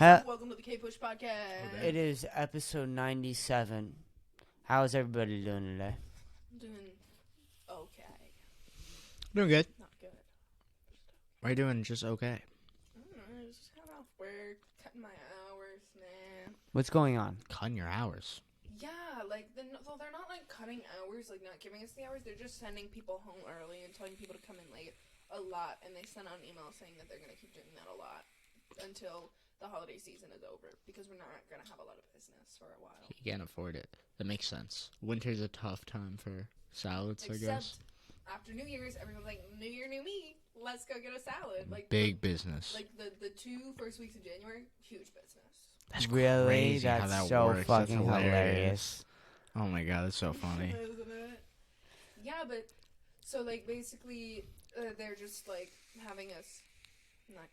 up? Welcome to the Kpush Podcast. It is episode 97. How is everybody doing today? Doing okay. Doing good. Not good. Why are you doing just okay? I don't know, just got off work, cutting my hours, man. What's going on? Cutting your hours. Yeah, like, so they're not, like, cutting hours, like, not giving us the hours. They're just sending people home early and telling people to come in late a lot. And they sent out an email saying that they're going to keep doing that a lot until the holiday season is over, because we're not going to have a lot of business for a while. You can't afford it. That makes sense. Winter's a tough time for salads, I guess. After New Year's, everyone's like, New Year, new me. Let's go get a salad. Like big business. Like the 2 first weeks of January, huge business. That's really crazy that's how that so works. fucking That's hilarious. Oh my god, that's so funny. Isn't it? Yeah, but so like basically, they're just like having us not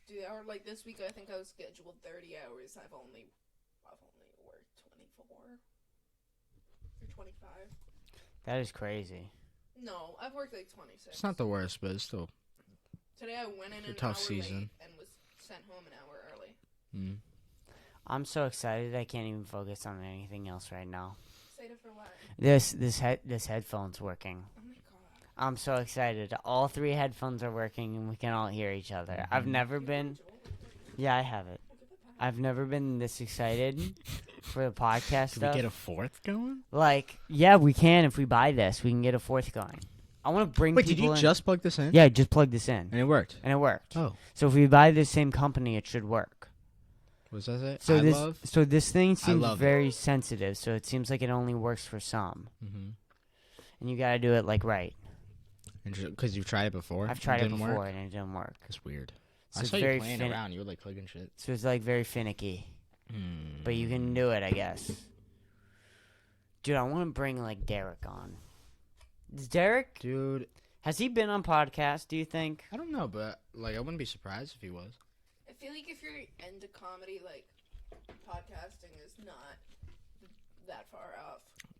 do that. Or like this week, I think I was scheduled 30 hours. I've only worked 24 or 25. That is crazy. No, I've worked like 26. It's not the worst, but it's still Today I went in a an tough hour season. late and was sent home an hour early. Mm. I'm so excited I can't even focus on anything else right now. Excited for what? This headphone's working. Oh my god. I'm so excited. All 3 headphones are working and we can all hear each other. I've never been. Yeah, I have it. I've never been this excited for the podcast Can stuff. we get a 4th going? Like, yeah, we can if we buy this. We can get a 4th going. I want to bring Wait, people did you in. just plug this in? Yeah, just plug this in. And it worked? And it worked. Oh. So if we buy the same company, it should work. Was that it? So this thing seems love very sensitive, so it seems like it only works for some. Mm-hmm. And you got to do it like right. Because you've tried it before? I've tried it before work? and it didn't work. That's weird. So I it's saw you very playing around. You were like clicking shit. So it's like very finicky. But you can do it, I guess. Dude, I want to bring like Derek on. Is Derek? Dude. Has he been on podcast, do you think? I don't know, but like I wouldn't be surprised if he was. I feel like if you're into comedy, like, podcasting is not that far off.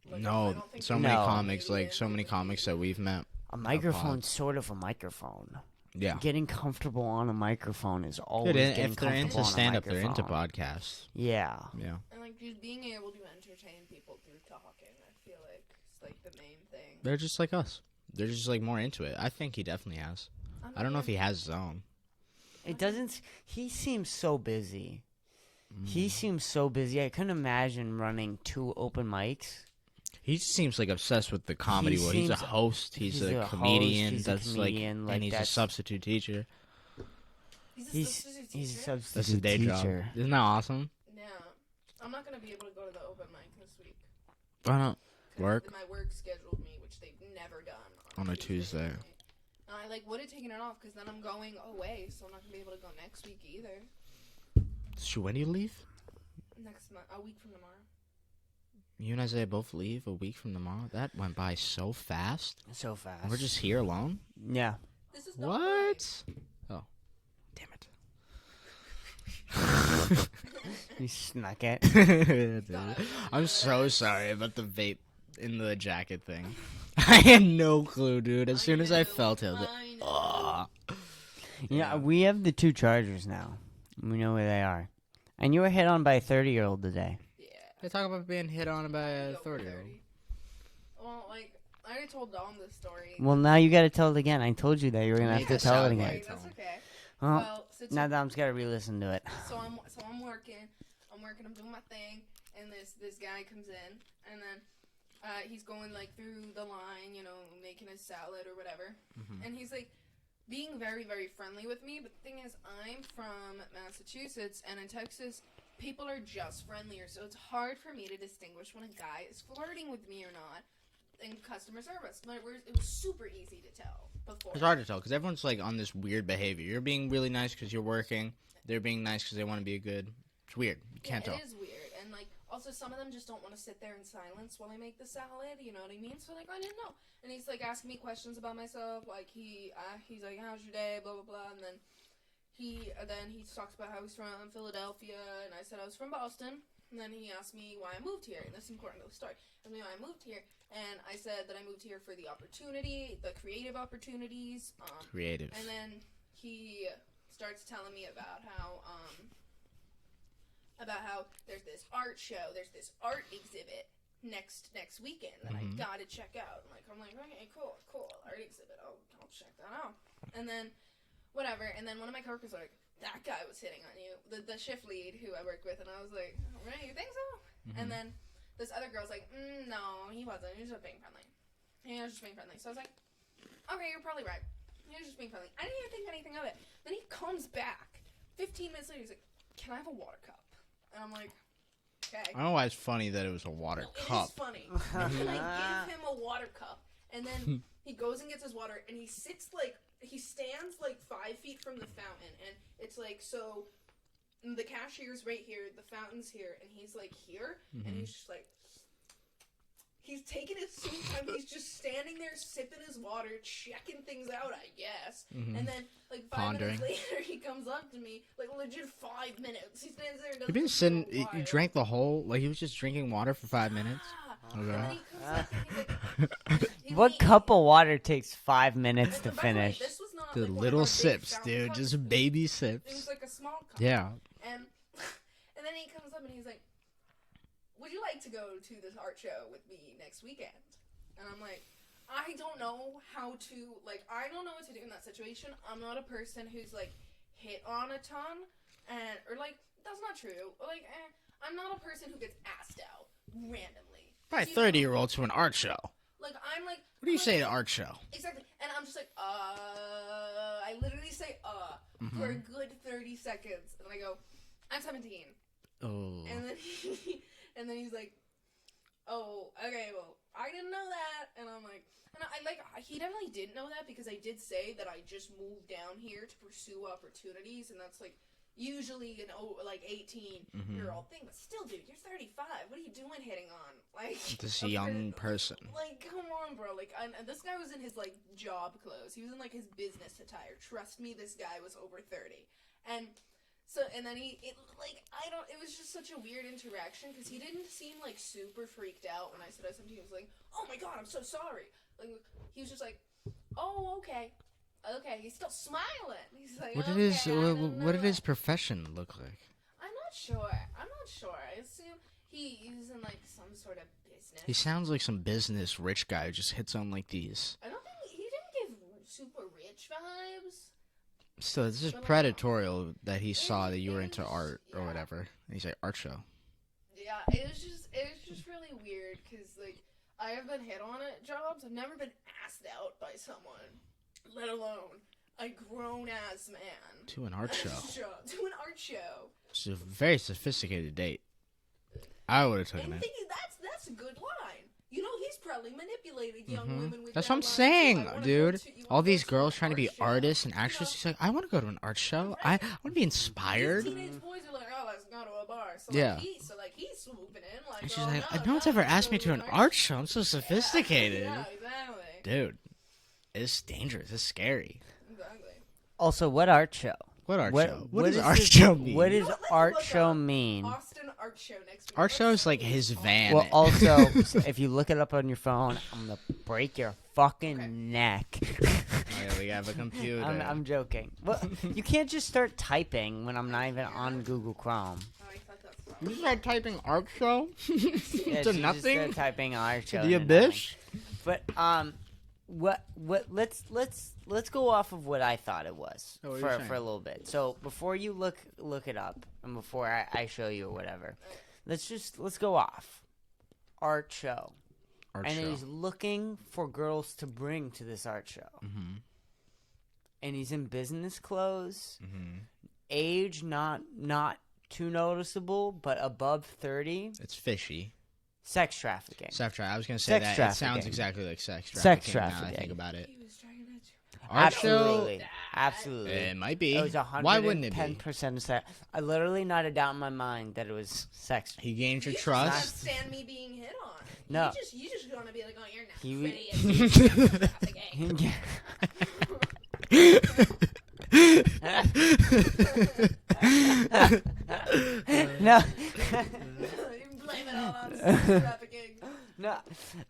Like, No, I don't think so there's many No. comics, like so many comics that we've met. A microphone's sort of a microphone. Yeah. Getting comfortable on a microphone is always Dude, getting if they're comfortable into on a stand-up, they're into microphone. podcasts. Yeah. Yeah. And, like, just being able to entertain people through talking, I feel like it's, like, the main thing. They're just like us. They're just, like, more into it. I think he definitely has. I don't know if he has his own. It doesn't. He seems so busy. He seems so busy. I couldn't imagine running 2 open mics. He seems, like, obsessed with the comedy world. He's a host. He's a comedian. He's a comedian. And he's a substitute teacher. He's a substitute He's a teacher? That's his day job. teacher. Isn't that awesome? Yeah. I'm not going to be able to go to the open mic this week. Why not? 'Cause Work? My work scheduled me, which they've never done. On a Tuesday. And I, like, would have taken it off, because then I'm going away, so I'm not going to be able to go next week either. So when do you leave? Next month, a week from tomorrow. You and Isaiah both leave a week from tomorrow? That went by so fast. So fast. And we're just here alone? Yeah. This is not What? Oh. Damn it. You snuck it. I'm so sorry about the vape in the jacket thing. I had no clue, dude. As soon as I felt it, I was like, oh. Yeah, we have the 2 chargers now. We know where they are. And you were hit on by a 30-year-old today. Yeah. They talk about being hit on by a Go 30-year-old. Well, like, I already told Dom this story. Well, now you got to tell it again. I told you that you were going to have to Make tell it sound again. bite. That's okay. Well, so now Dom's got to re-listen to it. So I'm working, I'm doing my thing, and this guy comes in, and then he's going, like, through the line, you know, making his salad or whatever, and he's, like, being very, very friendly with me, but the thing is, I'm from Massachusetts, and in Texas, people are just friendlier, so it's hard for me to distinguish when a guy is flirting with me or not in customer service. But it was super easy to tell before. It's hard to tell because everyone's like on this weird behavior. You're being really nice because you're working. They're being nice because they want to be good. It's weird. You can't tell. It is weird. And, like, also some of them just don't want to sit there in silence while I make the salad. You know what I mean? So, like, I didn't know. And he's, like, asking me questions about myself. Like, he's like, how's your day? Blah, blah, blah. And then he talks about how he's from Philadelphia. And I said I was from Boston. And then he asked me why I moved here. And this is important to the story. I mean, why I moved here. And I said that I moved here for the opportunity, the creative opportunities. Creative. And then he starts telling me about how, this art show. There's this art exhibit next weekend that I gotta check out. I'm like, okay, cool, art exhibit. I'll check that out. And then, whatever. And then one of my coworkers was like, that guy was hitting on you, the shift lead who I work with. And I was like, oh, really? You think so? And then this other girl's like, no, he wasn't. He was just being friendly. So I was like, okay, you're probably right. He was just being friendly. I didn't even think anything of it. Then he comes back 15 minutes later. He's like, can I have a water cup? And I'm like, okay. I don't know why it's funny that it was a water cup. It is funny. And I give him a water cup. And then he goes and gets his water. And he stands like 5 feet from the fountain. And it's like, so the cashier's right here. The fountain's here. And he's like here. And he's just like, he's taking his sweet time. He's just standing there sipping his water, checking things out, I guess. And then, like, 5 minutes later, he comes up to me, like, legit 5 minutes. He stands there and does. You've been sitting. You drank the whole. Like he was just drinking water for 5 minutes. Okay. And then he comes up and he's like, What cup of water takes 5 minutes to by the way, finish? this was not, The like, one of little our big sips, fountain dude. cups. Just baby It was sips. like a small cup. Yeah. And then he comes up and he's like, would you like to go to this art show with me next weekend? And I'm like, I don't know how to, like, I don't know what to do in that situation. I'm not a person who's, like, hit on a ton, or, like, that's not true. Like, I'm not a person who gets asked out randomly. Probably 30-year-old to an art show. Like, I'm like... What do you say to art show? Exactly. And I'm just like, I literally say, for a good 30 seconds. And I go, I'm 17. Oh. And then he's like, oh, okay, well, I didn't know that. And I'm like, he definitely didn't know that because I did say that I just moved down here to pursue opportunities. And that's like usually an 18-year-old thing. But still, dude, you're 35. What are you doing hitting on? Like, This young person. Like, come on, bro. Like, and this guy was in his, like, job clothes. He was in, like, his business attire. Trust me, this guy was over 30. And then it was just such a weird interaction because he didn't seem, like, super freaked out when I said I was 17. He was like, oh my god, I'm so sorry. Like, he was just like, oh, okay. Okay, he's still smiling. He's like, What did his profession look like? I'm not sure. I assume he's in, like, some sort of business. He sounds like some business rich guy who just hits on like these. I don't think he didn't give super rich vibes. So this is predatorial that he saw that you were into art or whatever. And he's like, art show. Yeah, it was just really weird because, like, I have been hit on at jobs. I've never been asked out by someone, let alone a grown-ass man. To an art show. To an art show. It's a very sophisticated date. I would have taken And it. thinking that's a good line. You know, he's probably manipulated young women with That's that what I'm line, saying, too. I wanna dude. go to- you All wanna these go to girls an trying to art be show? artists and actresses. She's like, I want to go to an art show. I want to be inspired. These teenage boys are like, oh, let's go to a bar. So Yeah. He's swooping in. Like, And she's oh, like, no one's ever let's asked go me to an art show. I'm so sophisticated. Yeah, exactly. Dude, it's dangerous. It's scary. Exactly. Also, what art show? What art What- show? what What does is art this- show mean? What You does know, let's art look show up mean? Austin Art Show next week. Art show is like his van. Well, also, if you look it up on your phone, I'm gonna break your fucking neck. Oh, yeah, we have a computer. I'm joking. Well, you can't just start typing when I'm not even on Google Chrome. Oh, I thought that's You just like typing art show Yeah, to she just nothing. started typing art show. To the into nothing. abyss. But let's go off of what I thought it was Oh, what are you saying? for a little bit. So before you look it up and before I show you or whatever, let's go off. Art show. Art And show. he's looking for girls to bring to this art show. Mm-hmm. And he's in business clothes. Mm-hmm. Age not too noticeable, but above 30. It's fishy. Sex trafficking. Sex trafficking. I was gonna say Sex that. It trafficking. sounds exactly like sex trafficking. Sex Now that I trafficking. think about it. He was trying to. Art Absolutely. show. Absolutely. It might be. It was Why wouldn't it be? 110% sex. I literally not a doubt in my mind that it was sex. He gained your You trust. just can't stand me being hit on. No. You just gonna be like, oh, you're not He- pretty. No. You blame it all on sex trafficking. No.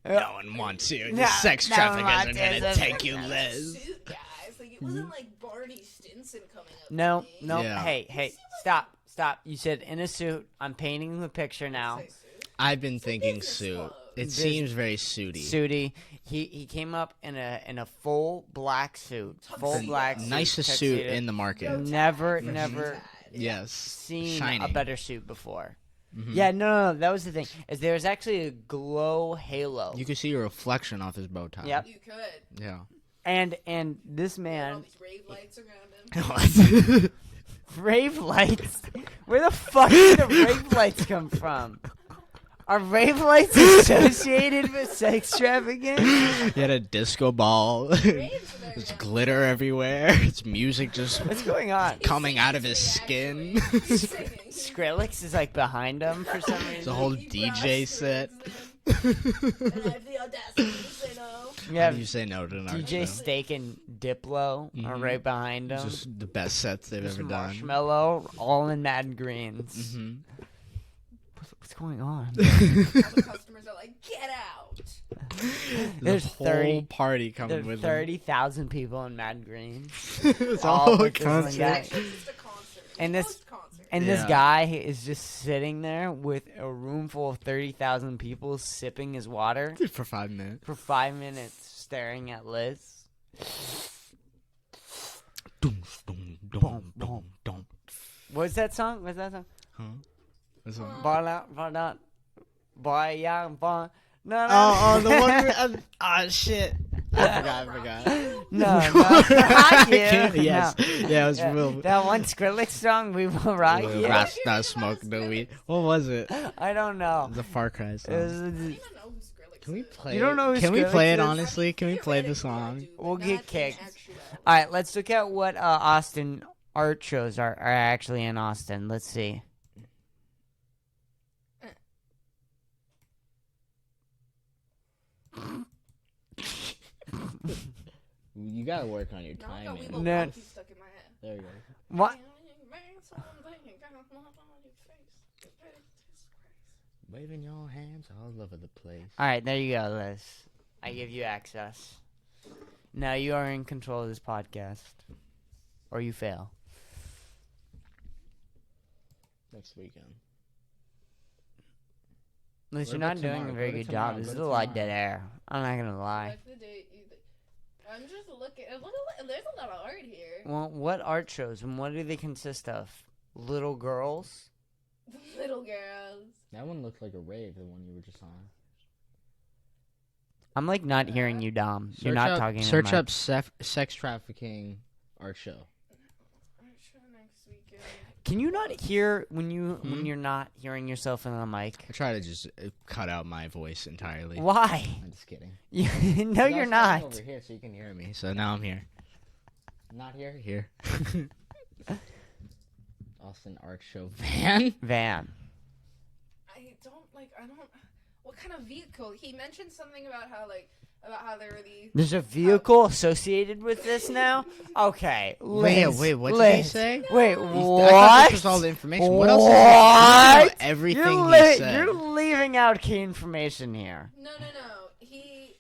No one wants you. No, The sex no one traffickers are wants gonna you. take you, That Liz. suit, guys. Like, it wasn't like Barney Stinson coming up. No, to me. no. Yeah. Hey, stop. Stop. You said in a suit. I'm painting the picture now. Say suit. I've been thinking business suit. clothes. It seems very suity. Sooty. He came up in a full black suit. Full black suit. Nicest suit tuxedo. in the market. Never Tie. Yes. seen Shining. a better suit before. Mhm. Yeah, no, that was the thing. Is there was actually a glow halo. You could see a reflection off his bow tie. Yep. You could. Yeah. And this All man, these rave lights around him. rave lights. Where the fuck did the rave lights come from? Are rave lights associated with sex trafficking? He had a disco ball. Raves are very There's nice. glitter everywhere. It's music just What's going on? coming out of his Singing, skin. actually. He's singing. Skrillex is like behind him for some It's a reason. whole He DJ raps set. words in. And I have the audacity to say no. You How have do you say no to an art DJ show? Steak and Diplo are Mhm. right behind him. Just the best sets they've Just ever done. Marshmallow, all in Mad Greens. hmm What's going on? All the customers are like, get out. There's a whole 30 party coming There's with 30,000 people in Mad Greens. him. It's all all a with this one concert. guy. It's just a concert. And this- Post-concert. And this Yeah. guy is just sitting there with a room full of 30,000 people sipping his water For 5 minutes. for 5 minutes staring at Liz. Dum, dum, dum, dum, dum. What's that song? What's that song? Huh? What's that? Bala, boy, yeah, boy. No, no. Oh, the one. Shit. I forgot. No, not you. Yes. No. Yeah, it was Yeah, real. that one Skrillex song, We Will Rock You. Rasta smoke no weed. What was it? I don't know. The Far Cry It song. was- I don't even know who Skrillex Can we is. play? You don't know who Can we play Skrillex it is? honestly? Can we play the Theoretically, I song? do, but We'll not get in kicked. actual- All right, let's look at what Austin art shows are actually in Austin. Let's see. You gotta work on your Now I got timing. We Will No. Rock You stuck in my head. There you go. What? Waving your hands all over the place. All right, there you go, Liz. I give you access. Now you are in control of this podcast, or you fail. Next weekend. Liz, What you're about not doing tomorrow? a What very about good tomorrow? job. This What is a about lot of tomorrow? dead air. I'm not gonna lie. Back to the date. I'm just looking. There's a lot of art here. Well, what art shows and what do they consist of? Little girls? Little girls. That one looked like a rave, the one you were just on. I'm like not hearing you, Dom. You're Search not up, talking. to Search the up sex trafficking art show. Art show next weekend. Can you not hear when Hmm? when you're not hearing yourself in the mic? I try to just cut out my voice entirely. Why? I'm just kidding. No, you're not. Over here, so you can hear me. So now I'm here. Not here. Here. Austin Art Show van. Van. I don't. What kind of vehicle? He mentioned something about how there were these. There's a vehicle associated with this now? Okay. Liz, Wait, what did he Liz. say? Wait, I thought what? this was all the information. What else? Is there? What? Everything he said. You're leaving out key information here. No. He.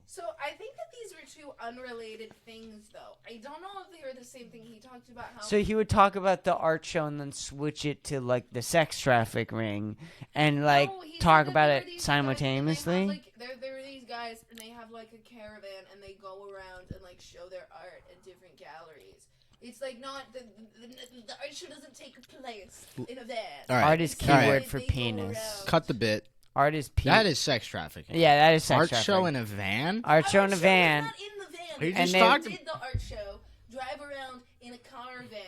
So I think that these were two unrelated things, though. I don't know if they were the same thing. He talked about how. So he would talk about the art show and then switch it to like the sex traffic ring and like No, he said talk that about there it were these simultaneously. Guys, and they have, there were these guys, and they have like a caravan, and they go around and like show their art at different galleries. It's like not the art show doesn't take place in a van. All right. Art is It's All keyword right. for they go penis. around. Cut the bit. Art is That is sex trafficking. Yeah, that is sex Art trafficking. show in a van. Art show in a is van. Not in the van. Are you They just And talking? did the art show, drive around in a caravan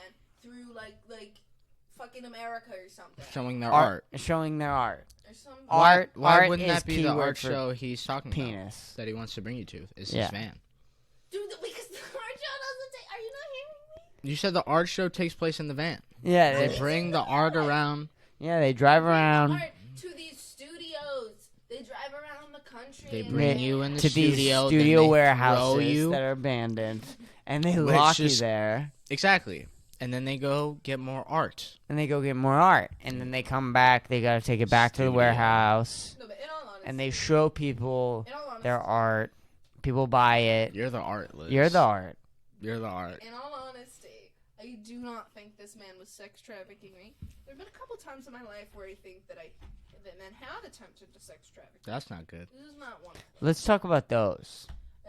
through like fucking America or something. Showing their art. Showing their art. Or some Art. Why art wouldn't is that be the keyword art for show he's talking about? penis. That he wants to bring you to. Is Yeah. his van. Dude, because the art show doesn't take. Are you not hearing me? You said the art show takes place in the van. Yeah, They they, bring the art around. yeah, they drive Bring the around art to these studios. They drive around the country. They and bring they- you in the to these studio. then studio they warehouses throw you. that are abandoned, and they Which lock you is- there, Exactly. And then they go get more art. and they go get more art, and then they come back. They gotta take it back to the Studio. warehouse, No, but in all honesty, and they show people in all honesty, their art. People buy it. You're the art, Liz. You're the art. You're the art. In all honesty, I do not think this man was sex trafficking me. There have been a couple times in my life where I think that men have attempted to sex traffic. That's not good. This is not one of them. Let's talk about those.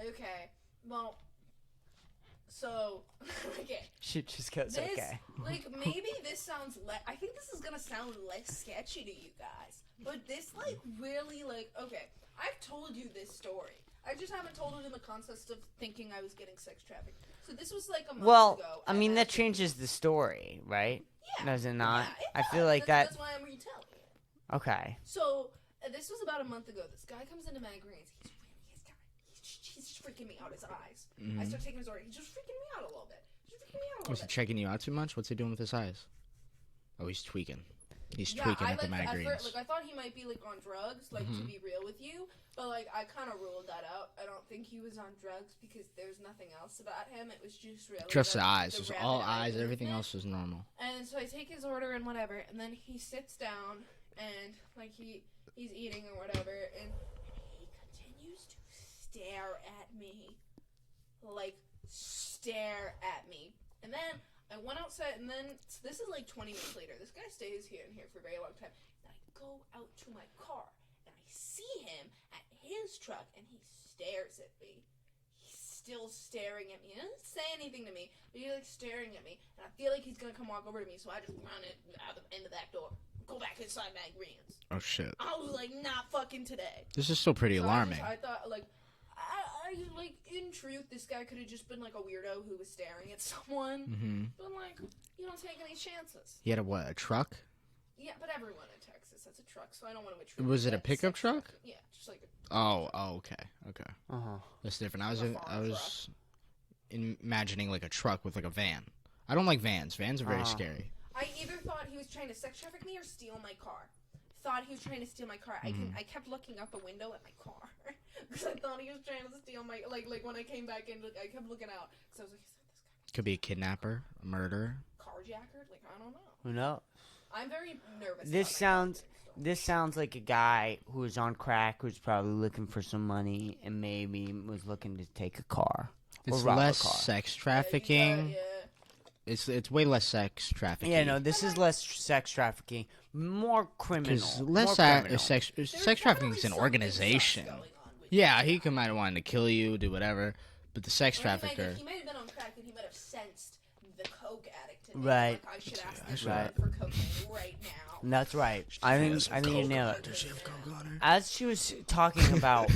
Okay. Well, so, okay. She just goes, This, okay. like, maybe this sounds I think this is gonna sound less sketchy to you guys. But this, like, really, like, okay. I've told you this story. I just haven't told it in the context of thinking I was getting sex trafficked. So this was, like, a month ago. I mean, that changes the story, right? Yeah. Does it not? Yeah, I feel like that's why I'm retelling it. Okay. So, this was about a month ago. This guy comes into my greens. He's just freaking me out his eyes. Mm-hmm. I start taking his order. He's just freaking me out a little bit. Was he checking you out too much? What's he doing with his eyes? Oh, he's tweaking. He's tweaking at the migraines. I thought he might be, like, on drugs, like, to be real with you. But, like, I kind of ruled that out. I don't think he was on drugs because there's nothing else about him. It was just really just the eyes. It was all eyes. Everything else was normal. And so I take his order and whatever, and then he sits down and, like, he's eating or whatever, and he continues to stare at me. Like, stare at me. And then I went outside, and then this is like 20 minutes later. This guy stays here for a very long time. And I go out to my car, and I see him at his truck, and he stares at me. He's still staring at me. He doesn't say anything to me, but he's like staring at me. And I feel like he's gonna come walk over to me, so I just run it out the end of that door, go back inside my greens. Oh shit! I was like, not fucking today. This is still pretty alarming. I thought, like, I like, in truth, this guy could have just been, like, a weirdo who was staring at someone. Mm-hmm. But, like, you don't take any chances. He had a truck? Yeah, but everyone in Texas has a truck, so I don't want to attribute. Was it a pickup truck? Yeah, just like a... Oh, okay. Uh-huh. That's different. I was imagining, like, a truck with, like, a van. I don't like vans. Vans are very scary. I either thought he was trying to sex traffic me or steal my car. Thought he was trying to steal my car. I kept looking out the window at my car because I thought he was trying to steal my like when I came back in. I kept looking out because I was like, is that this guy? Could be a kidnapper, a murderer, carjacker. Like, I don't know. Who knows? I'm very nervous. This sounds like a guy who was on crack, who's probably looking for some money, and maybe was looking to take a car. It's or rob less a car. sex trafficking. Yeah. It's way less sex trafficking. Yeah, no, this is less sex trafficking, more criminal. Because sex trafficking is an organization. Yeah, he might have wanted to kill you, do whatever, but the sex trafficker. He might have been on crack and he might have sensed the coke addict in him. Right. Like, I should ask this guy for cocaine right now. That's right. I think you nailed it. Does she have coke on her? As she was talking about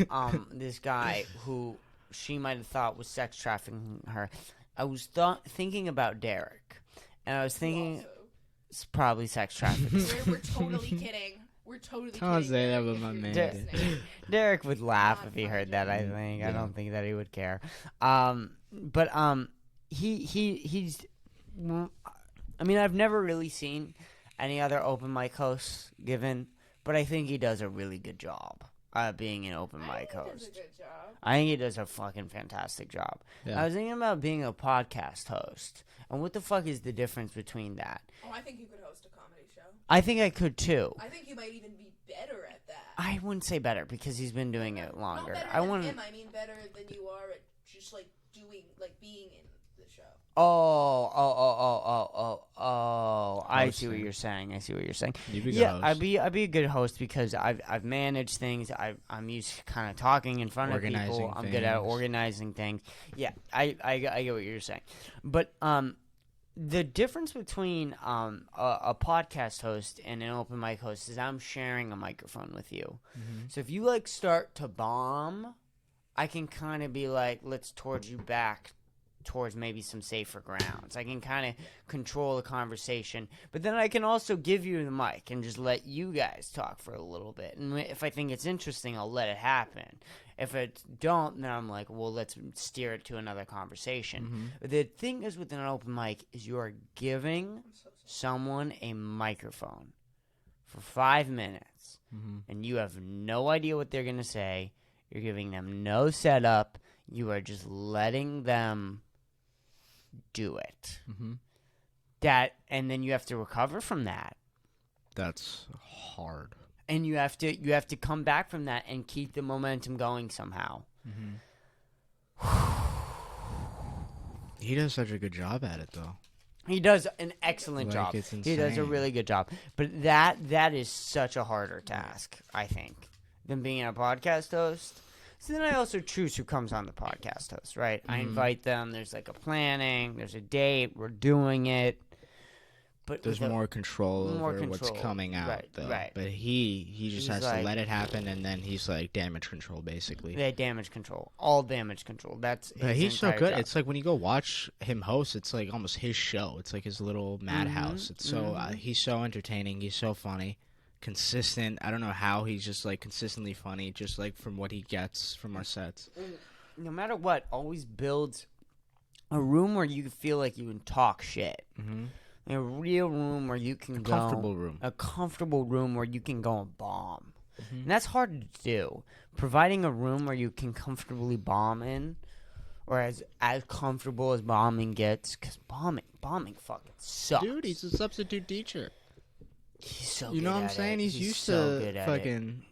this guy who she might have thought was sex trafficking her, I was thinking about Derek, and I was thinking it's probably sex trafficking. We're totally kidding. We're totally kidding. Don't say that with my man. Derek would laugh if he heard that, I think. I don't think that he would care. But he's... I mean, I've never really seen any other open mic hosts given, but I think he does a really good job being an open mic host. He does a good job. I think he does a fucking fantastic job. Yeah. I was thinking about being a podcast host, and what the fuck is the difference between that? Oh, I think you could host a comedy show. I think I could too. I think you might even be better at that. I wouldn't say better because he's been doing it longer. Not better I than want. him. I mean better than you are at just like doing, like being in the show. I see what you're saying. You'd be a good Yeah, host. I'd be a good host because I've managed things. I'm used to kind of talking in front of people. I'm good at organizing things. Yeah, I get what you're saying, but the difference between a podcast host and an open mic host is I'm sharing a microphone with you. Mm-hmm. So if you like start to bomb, I can kind of be like, let's towards you back towards maybe some safer grounds. I can kind of control the conversation, but then I can also give you the mic and just let you guys talk for a little bit. And if I think it's interesting, I'll let it happen. If it don't, then I'm like, well, let's steer it to another conversation. Mm-hmm. The thing is with an open mic is you are giving someone a microphone for 5 minutes, and you have no idea what they're going to say. You're giving them no setup. You are just letting them do it. And then you have to recover from that. That's hard. And you have to come back from that and keep the momentum going somehow. He does such a good job at it, though. He does an excellent Like, job. it's He does a insane. really good job. But that is such a harder task, I think, than being a podcast host. So then I also choose who comes on the podcast host, right? I invite them. There's like a planning. There's a date. We're doing it. But There's more control over what's coming out, right, though. Right. But he just has like, to let it happen, and then he's like damage control, basically. They damage control. All damage control. That's But he's so entire good. job. It's like when you go watch him host, it's like almost his show. It's like his little madhouse. It's so he's so entertaining. He's so funny, consistent. I don't know how he's just like consistently funny, just like from what he gets from our sets. No matter what, always builds a room where you feel like you can talk shit. Mm-hmm. A real room where you can go. A comfortable room where you can go and bomb. Mm-hmm. And that's hard to do. Providing a room where you can comfortably bomb in, or as comfortable as bombing gets, because bombing fucking sucks. Dude, he's a substitute teacher. He's so you good know what I'm at saying? it. He's used so to good at fucking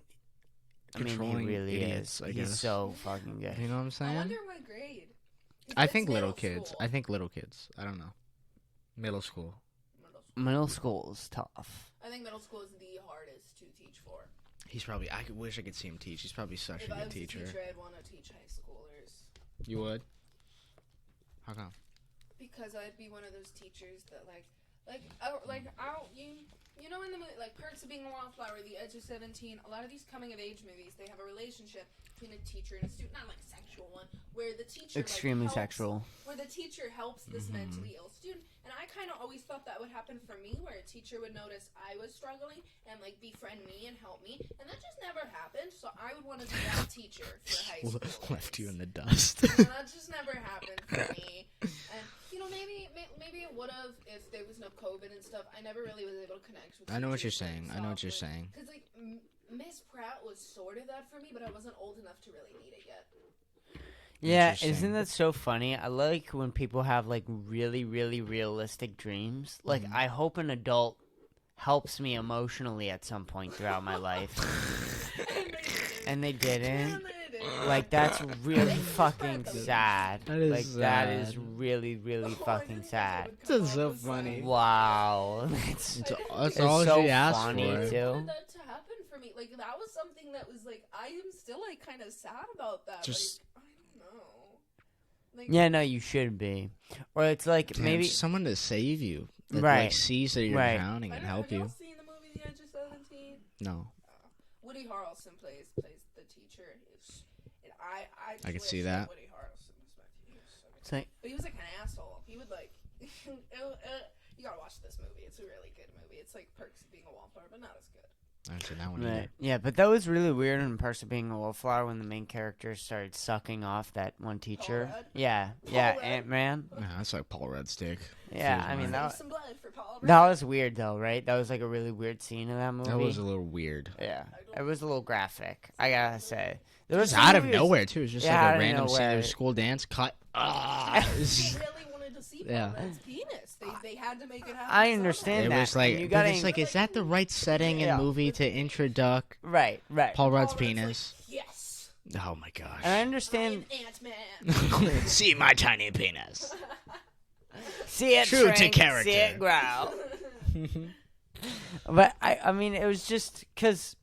he controlling really idiots, is. I guess. He's so fucking good. You know what I'm I saying? wonder what grade. I think little kids. I think little kids. I don't know. Middle school. Middle school is tough. I think middle school is the hardest to teach for. He's probably. I wish I could see him teach. He's probably such If a I good was teacher. a teacher, I'd want to teach high schoolers. You would? How come? Because I'd be one of those teachers that you know in the movie, like Perks of Being a Wallflower, The Edge of 17, a lot of these coming of age movies, they have a relationship between a teacher and a student, not like a sexual one, where the teacher Extremely helps, sexual. where the teacher helps this mentally ill student. And I kind of always thought that would happen for me, where a teacher would notice I was struggling and like befriend me and help me, and that just never happened. So I would want to be that teacher for high school. Left you in the dust. And that just never happened for me. And maybe it would have if there was no COVID and stuff. I never really was able to connect with. I know what you're teachers saying. that I know what you're softly. saying. Because like Miss Pratt was sort of that for me, but I wasn't old enough to really need it yet. Yeah, Interesting. isn't that so funny? I like when people have like really, really realistic dreams. Like, I hope an adult helps me emotionally at some point throughout my life. And they didn't. Like, that's really fucking sad. That is like, sad. that is really, really fucking sad. That's so funny. Wow. That's It's all so she asked funny, for. too. I wanted that to happen for me. Like that was something that was like I am still like kind of sad about that. Just- like I don't know. Like, Yeah, no, you should be. Or it's like Damn, maybe. someone to save you. That, Right. like, sees that you're Right. drowning I and don't know, help have y'all you. seen the movie The Edge of 17? No. Woody Harrelson plays the teacher. I could see that. Woody Harrelson was my teacher. It's like, But he was like an asshole. He would like. You gotta watch this movie. It's a really good movie. It's like Perks of Being a Wallflower, but not as good. I haven't seen that one right. either. Yeah, but that was really weird in Person Being a Wallflower when the main character started sucking off that one teacher. Rudd? Yeah, Paul yeah, Rudd? Ant-Man. Yeah, that's like Paul Rudd's dick. Yeah, Feels I mean, mine. that, Save some blood for Paul Rudd. that was weird, though, right? That was like a really weird scene in that movie. That was a little weird. Yeah, it was a little graphic, I gotta say. There It was some out of movies- nowhere, too. It was just Yeah, out like of a random scene. nowhere. There's school dance cut. Ah, They really wanted to see Paul Yeah. Rudd's penis. They had to make it happen. I somehow. understand it that. was like, and you but gotta it's like, is that the right setting Yeah. and movie to introduce right. Paul Rudd's Paul Rudd's penis? Like, yes. Oh my gosh. And I understand. Ant-Man. See my tiny penis. See it True to shrink, character. see it grow. But I mean, it was just because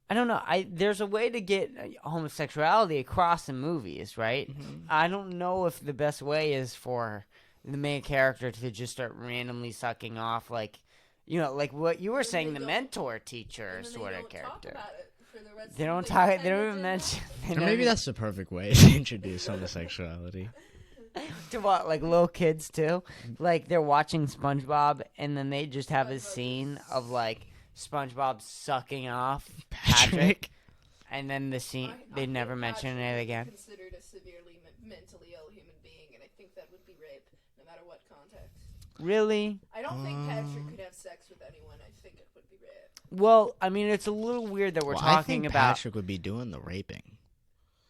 I don't know. There's a way to get homosexuality across in movies, right? I don't know if the best way is for the main character to just start randomly sucking off, like, you know, like what you were saying, the mentor teacher And then sort they of don't character. Talk about it for the rest They of don't the talk. time They don't it even did mention. not. They Or don't maybe even- that's the perfect way to introduce homosexuality. to what, like little kids too. Like they're watching SpongeBob, and then they just have a scene of like SpongeBob sucking off Patrick, and then the scene I they never think mention Patrick it is again. Considered a severely mentally ill human being, and I think that would be rape, no matter what context. Really? I don't think Patrick could have sex with anyone. I think it would be rape. Well, I mean, it's a little weird that we're Well, I talking think about. Patrick would be doing the raping.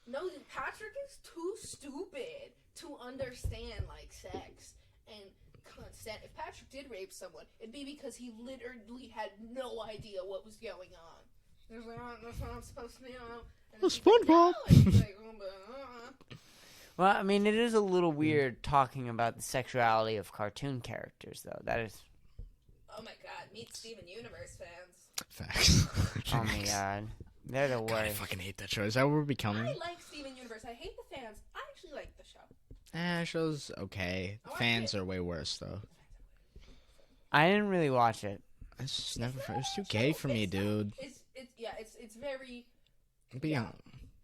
No, Patrick is too stupid to understand like sex and consent. If Patrick did rape someone, it'd be because he literally had no idea what was going on. There's like, oh, that's not supposed to be on. And Oh, it's like, SpongeBob. no. And he's like, oh, but, Well, I mean, it is a little weird talking about the sexuality of cartoon characters, though. That is. Oh my god, meet Steven Universe fans. Facts. Oh my god, they're the God, I worst. fucking hate that show. Is that what we're becoming? I like Steven Universe. I hate the fans. I actually like the show. Show's okay. I watched Fans it. are way worse though. I didn't really watch it. It's just never. It's too gay for me, dude. It's very. But yeah,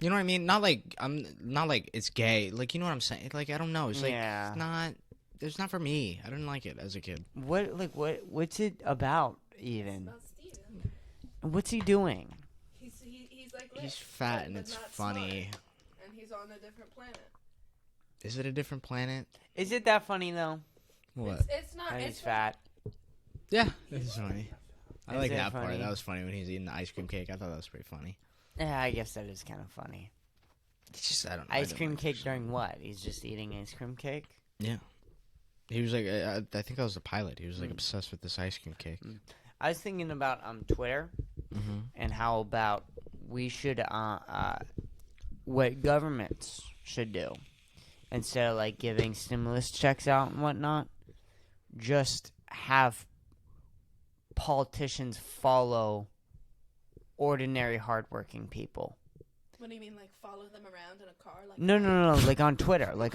you know what I mean. Not like I'm not like it's gay. Like you know what I'm saying. Like I don't know. It's like Yeah. it's not. It's not for me. I didn't like it as a kid. What's it about It's even? about Steven. What's he doing? He's like He's rich, fat and but it's not funny. smart, and he's on a different planet. Is it a different planet? Is it that funny though? What? It's not. That It's he's fat. Yeah, it's funny. I Is like it that part. funny? That was funny when he's eating the ice cream cake. I thought that was pretty funny. Yeah, I guess that is kind of funny. It's just I don't know. I Ice didn't cream like cake it. during what? He's just eating ice cream cake. Yeah. He was like, I think that was the pilot. He was like Mm. obsessed with this ice cream cake. I was thinking about Twitter Mm-hmm. and how about we should what governments should do instead of like giving stimulus checks out and whatnot, just have politicians follow ordinary hardworking people. What do you mean, like follow them around in a car? Like No, like on Twitter, like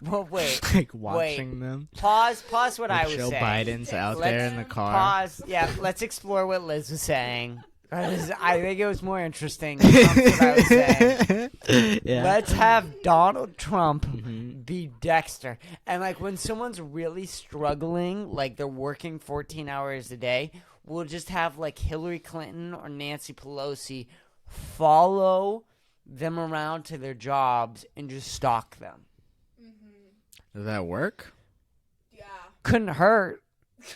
well, wait, Like watching them. pause what I was Joe saying. Biden's out Let's there in the car. Pause. Yeah, let's explore what Liz was saying. 'Cause I think it was more interesting. Than what I was saying. Yeah. Let's have Donald Trump Mhm. be Dexter. And like when someone's really struggling, like they're working 14 hours a day, we'll just have like Hillary Clinton or Nancy Pelosi follow them around to their jobs and just stalk them. Does that work? Yeah, Couldn't hurt.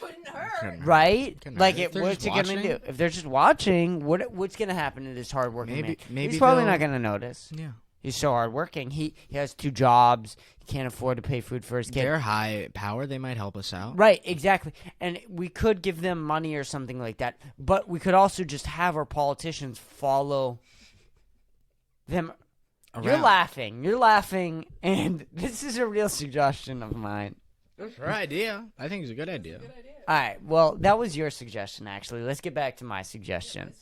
couldn't hurt. Right? Couldn't Like, hurt. If they're what's just it gonna watching? do? If they're just watching, what's gonna happen to this hardworking man? Maybe He's probably they'll- not gonna notice. Yeah. He's so hardworking. He has 2 jobs. He can't afford to pay food for his kid. They're high power. They might help us out. Right, exactly. And we could give them money or something like that. But we could also just have our politicians follow them. You're laughing, and this is a real suggestion of mine. Her idea. I think it's a good idea. Good idea. All right, well, that was your suggestion, actually. Let's get back to my suggestion.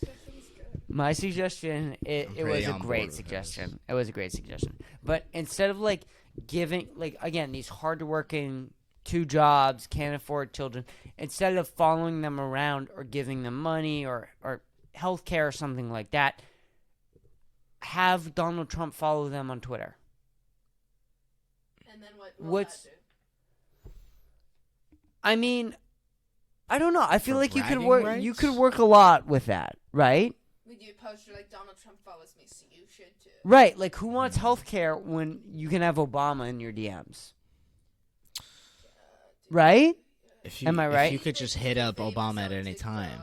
My suggestion, it was pretty a on board great with suggestion. It was a great suggestion. But instead of, like, giving, like, again, these hardworking 2 jobs, can't afford children, instead of following them around or giving them money or health care or something like that, have Donald Trump follow them on Twitter. And then what? What's- That do? I mean, I don't know. I feel For like you could bragging work. rights? You could work a lot with that, right? Would you post like Donald Trump follows me, so you should too? Right. Like, who wants health care when you can have Obama in your DMs? Right? Am I right? If you could just hit up Famous Obama at on any TikTok. time.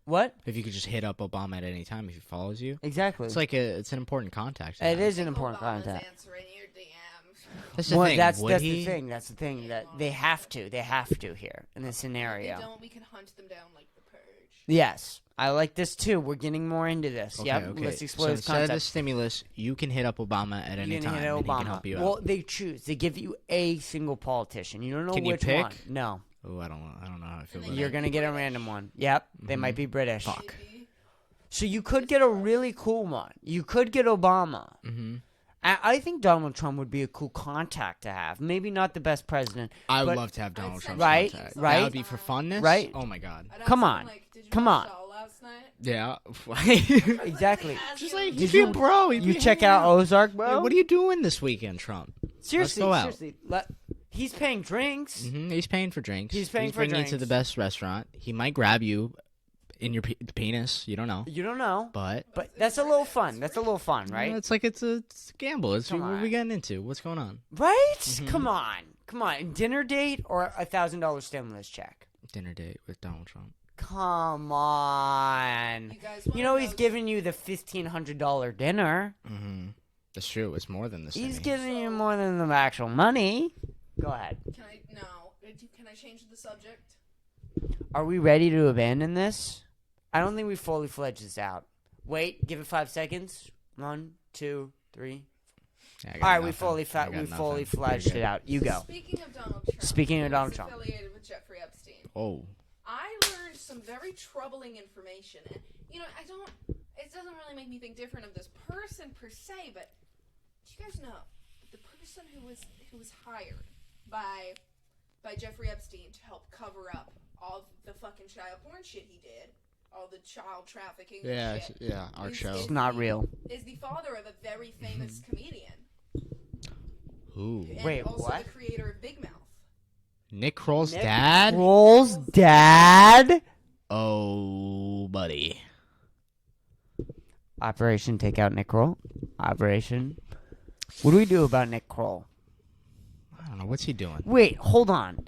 What? If you could just hit up Obama at any time if he follows you. Exactly. It's like it's an important contact. to It have. is an Think important Obama's contact. answering your DMs. That's the Well, thing. that's Would the he? thing. That's the thing that they have to. They have to here in this If scenario. they don't, we can hunt them down like the Purge. Yes, I like this too. We're getting more into this. Okay, Yep. okay. Let's explore so this instead of the concept. stimulus, you can hit up Obama at any You can time, hit and he Obama. can help you Well, out. they choose. They give you a single politician. You don't know Can you which pick? one. No, Oh, I don't know how I feel And about you're that. gonna get a random one. Yep. They might be British. Fuck. Maybe. So you could get a really cool one. You could get Obama. Mm-hmm. I think Donald Trump would be a cool contact to have. Maybe not the best president. I would But- love to have Donald I'd Trump. send Right, contact. right. That would be for funness. Right. Oh my god. I'd Come ask on. him, like, did you Come watch on. Saul last night? Yeah. Exactly. Just like Did he'd be you- a bro. He'd You be check hanging out Ozark, bro. Hey, what are you doing this weekend, Trump? Seriously, go out. seriously. He's paying drinks. Mm-hmm. He's paying for drinks. He's paying for bringing you to drinks. the best restaurant. He might grab you in your penis. You don't know, You don't know, but but that's a little fun. That's a little fun, right? it's like it's a gamble. It's Come what are on. we getting into? What's going on? Right? Mm-hmm. Come on. Dinner date or $1,000 stimulus check? Dinner date with Donald Trump. Come on. You guys You know wanna he's know- giving you the $1,500 dinner. Mm-hmm. That's true. It's more than this. He's giving you more than the actual money. Go ahead. Can I change the subject? Are we ready to abandon this? I don't think we fully fledged this out. Wait, give it 5 seconds. 1, 2, 3. Yeah, I got All right, we nothing. fully You're fledged good. it out. You go. Speaking of Donald Trump. Speaking of Donald he's Trump. affiliated with Jeffrey Epstein. Oh. I learned some very troubling information. And, it doesn't really make me think different of this person per se, but do you guys know the person who was hired by Jeffrey Epstein to help cover up all the fucking child porn shit he did, all the child trafficking shit. Yeah, our show. It's not real. Is the father of a very famous comedian. Ooh. And Wait, also what? the creator of Big Mouth. Nick Kroll's dad? Kroll's dad? Oh, buddy. Operation Take Out Nick Kroll. Operation. What do we do about Nick Kroll? I don't know. What's he doing? Wait, hold on.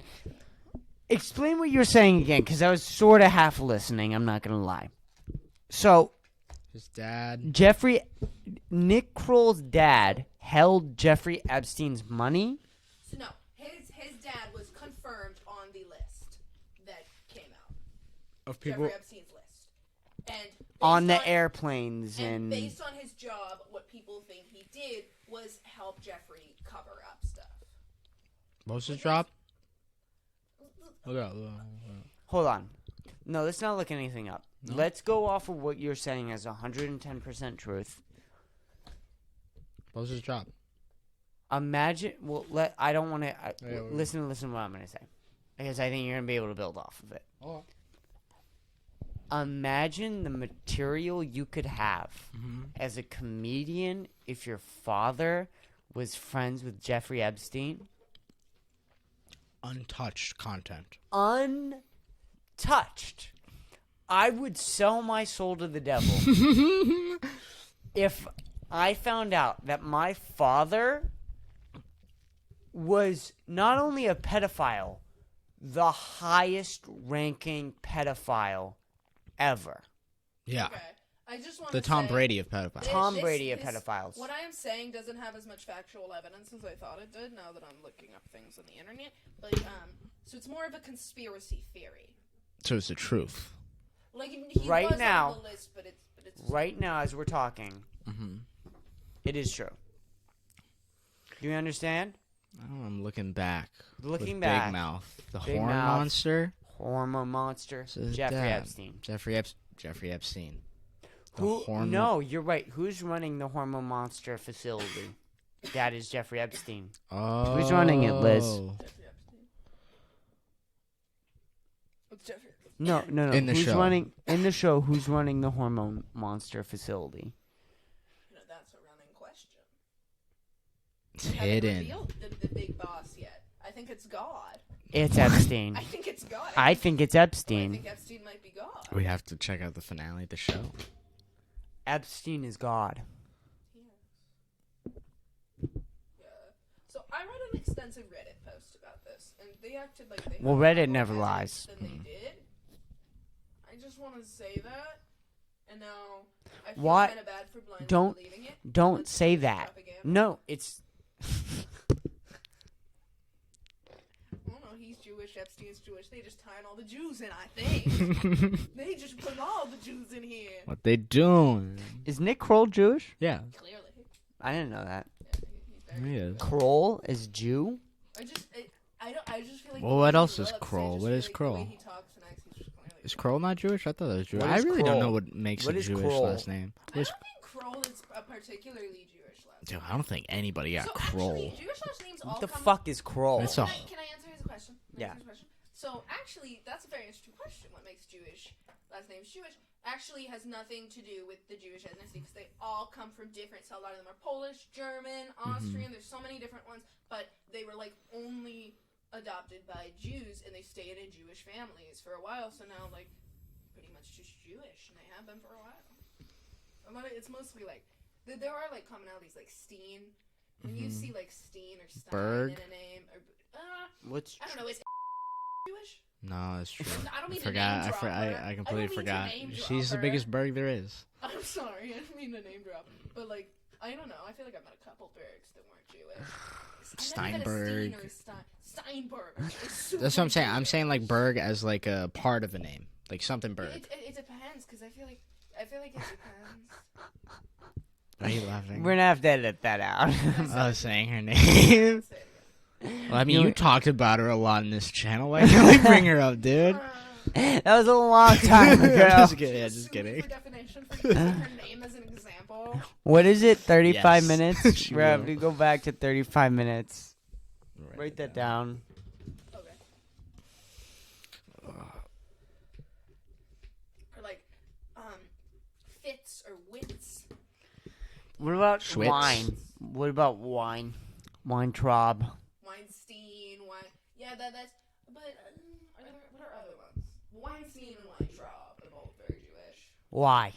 Explain what you're saying again, because I was sort of half listening. I'm not going to lie. So, His dad. Nick Kroll's dad held Jeffrey Epstein's money? So no, his dad was confirmed on the list that came out. Of people. Jeffrey Epstein's list. And On the based airplanes and and... based on his job, what people think he did was help Jeffrey cover up stuff. What was his job? Hold on. No, let's not look anything up. No? Let's go off of what you're saying as 110% truth. What was his job? Imagine... Well, I don't want to... Yeah, listen to what I'm going to say. Because I think you're going to be able to build off of it. Oh. Imagine the material you could have as a comedian if your father was friends with Jeffrey Epstein. Untouched content. Untouched. I would sell my soul to the devil if I found out that my father was not only a pedophile, the highest ranking pedophile ever. Yeah. Okay. I just want The to Tom say, Brady of pedophiles. Tom Brady of pedophiles. What I am saying doesn't have as much factual evidence as I thought it did. Now that I'm looking up things on the internet, but so it's more of a conspiracy theory. So it's the truth. Like he Right was now- on the list, but it's Right now, as we're talking, it is true. Do you understand? Oh, I'm looking back. Looking with back. Big Mouth. The Big horn Mouth. monster. Hormone monster. So his Jeffrey dad. Epstein. Jeffrey Epstein. The Who? hormone- No, you're right. Who's running the hormone monster facility? That is Jeffrey Epstein. Oh. Who's running it, Liz? Jeffrey Epstein. It's Jeffrey. No. In the who's show. running in the show? Who's running the hormone monster facility? That's a running question. It's They haven't hidden. revealed the big boss yet. I think it's God. It's Epstein. I think it's God. I think it's I Epstein. think Epstein might be God. We have to check out the finale of the show. Epstein is God. Yeah. So I read an extensive Reddit post about this, and they acted like they. Well, had Reddit more never evidence lies. Than they did. I just want to say that, and now I feel What? kind of bad for blindly Don't- believing it. Don't Let's say do that. propaganda. No, it's. Oh no, he's Jewish. Epstein's Jewish. They just tied all the Jews in. I think they just put all the Jews in here. What they doing? Is Nick Kroll Jewish? Yeah. Clearly, I didn't know that. yeah, he's very He is. Kroll is Jew? I just feel like. Well, what the way else he is looks, I Kroll? just What feel is like Kroll? The way he talks and acts, he's just clearly Is Kroll not Jewish? I thought that was Jewish. What I is really don't Kroll? know what makes What a is Jewish Kroll? last name. I don't think Kroll is a particularly Jewish last Dude, name. I don't think anybody got So Kroll. actually, Jewish last names all What the come. fuck is Kroll? It's Can a- can I answer his question? Can I Yeah. answer his question? So actually, that's a very interesting question. What makes Jewish last names Jewish actually has nothing to do with the Jewish ethnicity because they all come from different. So a lot of them are Polish, German, Austrian. There's so many different ones, but they were like only adopted by Jews and they stayed in Jewish families for a while. So now like pretty much just Jewish, and they have been for a while. It's mostly like there are like commonalities like Steen. When you see like Steen or Stein Berg. in a name, or What's I don't know, is Jewish? No, that's true. I don't I mean forgot. to name drop her. I completely I don't mean to forgot. name drop She's the her. biggest Berg there is. I'm sorry, I didn't mean to name drop. But like, I don't know. I feel like I've met a couple Bergs that weren't Jewish. I never met a Steinberg. Steen or Steinberg. It's super That's what I'm saying. I'm Jewish. saying like Berg as like a part of a name, like something Berg. It depends because I feel like it depends. Why are you laughing? We're gonna have to edit that out. I was saying her name. Well, I mean, you talked about her a lot in this channel. Why can't we bring her up, dude? That was a long time ago. Just kidding. Yeah, just kidding. For definition, for using her name as an example. What is it? 35 Yes. minutes? She We're having will. to go back to 35 minutes. Write that down. Okay. Or like, fits or wits. What about Schwitz. wine? What about wine? Weintraub. Weinstein, yeah, that's. But what are other ones? Weinstein and Weintraub are both very Jewish. Why?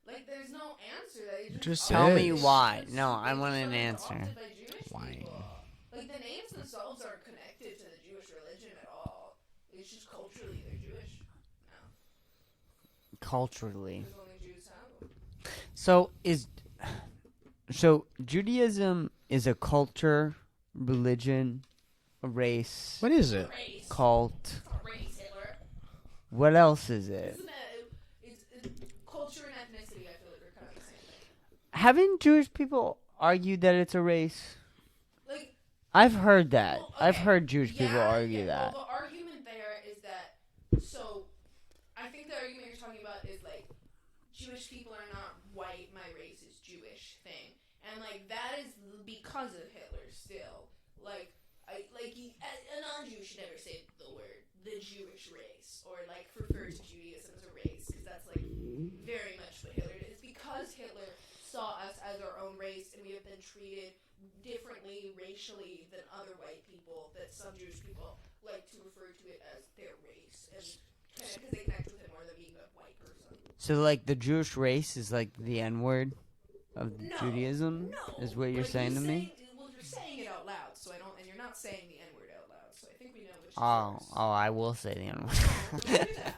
Like, there's no answer. They Just Tell is. me why. No, I want an They're answer. adopted by Jewish Wine. people. Like, the names themselves aren't connected to the Jewish religion at all. It's just culturally they're Jewish. No, Culturally. there's only Jews have them. So Judaism is a culture, religion, a race, What is it? Race. cult. It's not race, Hitler. What else is it? Isn't it? It's culture and ethnicity. I feel like are kind of the same thing. Haven't Jewish people argued that it's a race? Like, I've heard that. well, I've okay. heard Jewish people Yeah, argue yeah. that. Well, the argument there is that. So, I think the argument you're talking about is like Jewish people are not white. My race is Jewish thing, and like that is because of Hitler. Still, like a non-Jew should never say the word the Jewish race or like refer to Judaism as a race because that's like very much what Hitler did. It's because Hitler saw us as our own race and we have been treated differently racially than other white people that some Jewish people like to refer to it as their race and because they connect with it more than being a white person. So, like, the Jewish race is like the N-word of No, Judaism? No, Is what you're saying to me? Well, you're saying it out loud, so I don't, and you're not saying the N-word out loud, so I think we know which is worse. I will say the No, N-word. don't do that.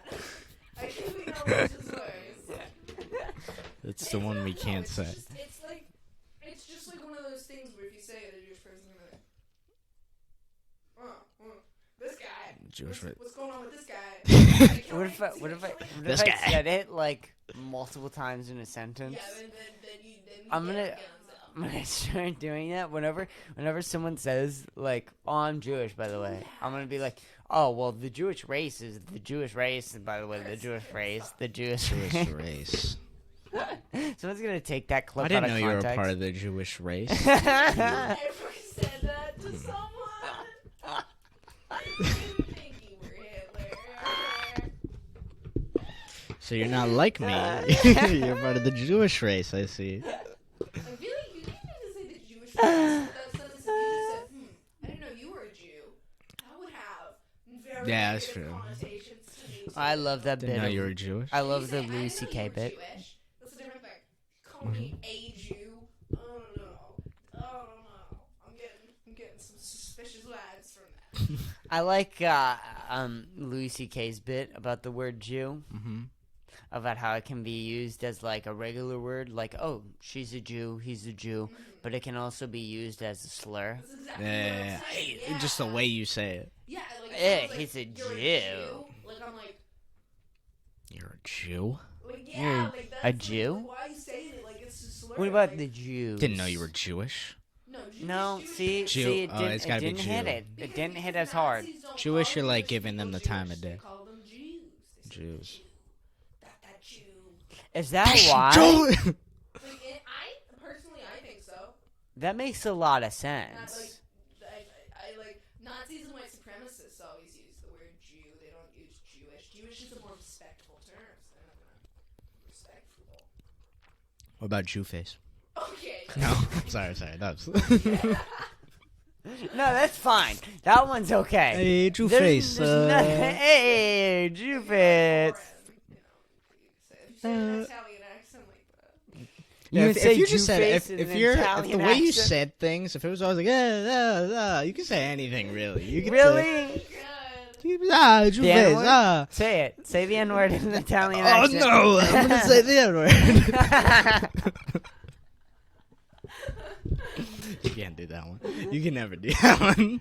I think we know which is worse. It's the one we can't say. It's just like one of those things where if you say it, a Jewish person is like, this guy. Jewish race. What's going on with this guy? What if This I guy. said it like multiple times in a sentence? Yeah, then you I'm get gonna- it. I'm gonna start doing that whenever someone says like, "Oh, I'm Jewish," by the way. I'm gonna be like, "Oh, well, the Jewish race is the Jewish race, and by the way, the Jewish race, the Jewish Jewish race. Someone's gonna take that clip I didn't out know of you were a context. part of the Jewish race. You ever said that to someone? I didn't think you were Hitler. So you're not like me. You're part of the Jewish race, I see. I feel like you didn't even say the Jewish race. That's if you just said, I didn't know you were a Jew. That would have very Yeah, that's negative true. connotations to me. I love that Didn't bit. know of- you were Jewish. I You love say, the I didn't Louis know C.K. you were bit. Jewish. That's a different thing. Call me a Jew. I don't know. I'm getting some suspicious vibes from that. I like Louis C.K.'s bit about the word Jew, Mm-hmm. about how it can be used as like a regular word, like, "Oh, she's a Jew, he's a Jew," but it can also be used as a slur. That's exactly Yeah, what I'm yeah, saying. yeah. Just the way you say it. Yeah, like, it Eh, sounds like he's a you're Jew. Like, I'm like, You're a Jew? yeah, You're like that's a like, Jew? Like, why are you saying it like it's a slur? What about like, the Jews? Didn't know you were Jewish. No, Jewish, No, Jewish see, people- Jew. see, it Oh, didn't, it's it gotta be didn't hit Jew. it. It because didn't the hit as hard. Nazis don't Jewish, call you're like Jewish giving people them the time of Jewish, day. They call them Jews. They say Jews. Jew. That Jew. Is that why? Like, I think so. That makes a lot of Not sense. like, I like Nazis and white supremacists always use the word Jew. They don't use Jewish. Jewish is a more respectful term. So they're not gonna respectful. What about Jew face? Okay. No, sorry. That's No, that's fine. That one's okay. Hey, Jew There's- face. there's hey, Jew face. You say an Italian accent like that. You would say if you Jew just said face if in an you're if Italian the way you accent. said things, if it was always like you can say anything really. You can Really? God. Jew The face. N-word? Say it. Say the N-word in an Italian Oh accent. no, I'm gonna say the N-word. You can't do that one. You can never do that one.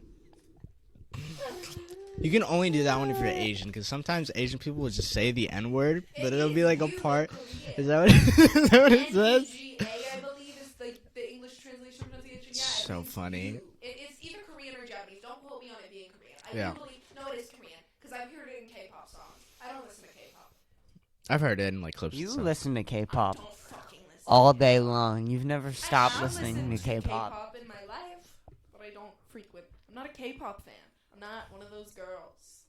You can only do that one if you're Asian, because sometimes Asian people will just say the N-word, but it'll be like a part. Is that what, is that what it says? NEGA, I believe, is the English translation pronunciation. Yeah, So funny. It's either Korean or Japanese. Don't quote me on it being Korean. I do believe, no, it is Korean, because I've heard it in K-pop songs. I don't listen to K-pop. I've heard it in like clips. You and stuff. listen to K-pop Don't fucking listen all to day K-pop. long. You've never stopped I have listening to listened K-pop. K-pop in my life, but I don't frequent. I'm not a K-pop fan. I'm not one of those girls.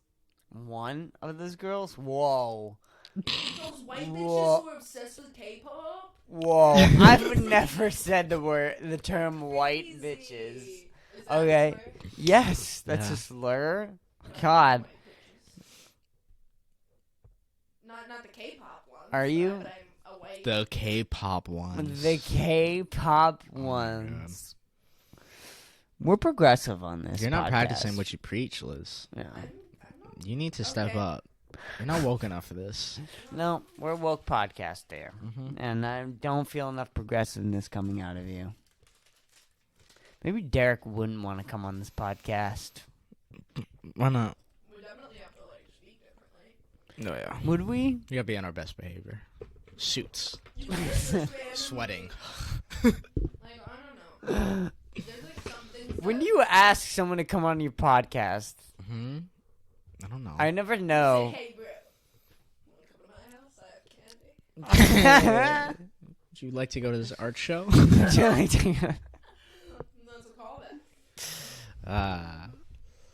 One of those girls? Whoa. Those white bitches Whoa. who are obsessed with K-pop. Whoa. I've never said the term white Crazy. bitches. Is that Okay. a slur? Yes, that's Yeah. a slur. God. White bitches. Not the K-pop ones. Are you? But I'm a white. The K-pop ones. The K-pop Oh my ones. We're progressive on this. You're not podcast. practicing what you preach, Liz. Yeah. I'm not. You need to step Okay. up. You're not woke enough for this. No, we're a woke podcast there. Mm-hmm. And I don't feel enough progressiveness coming out of you. Maybe Derek wouldn't want to come on this podcast. Why not? We definitely have to like speak differently. No, yeah. Would we? You gotta be on our best behavior. Suits. You understand? Sweating. Like I don't know. There's like some things. When that- you ask someone to come on your podcast, Hmm. I don't know. I never Say, know. hey, bro. Wanna come to my house? I have candy. Would you like to go to this art show? That's a callback.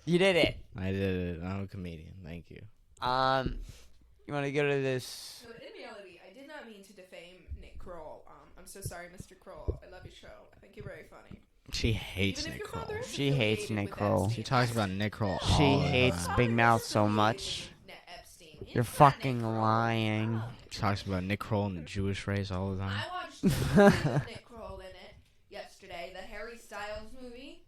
You did it. I did it. I'm a comedian. Thank you. You want to go to this? So in reality, I did not mean to defame Nick Kroll. I'm so sorry, Mr. Kroll. I love your show. I think you're very funny. She hates Even if Nick your Kroll. father is She hates affiliated Nick with Kroll. Epstein. She talks about Nick Kroll all She the hates time. Big Mouth so much. Epstein. You're It's not fucking Nick Kroll. lying. She talks about Nick Kroll and the Jewish race all the time. I watched a movie with Nick Kroll in it yesterday, the Harry Styles movie.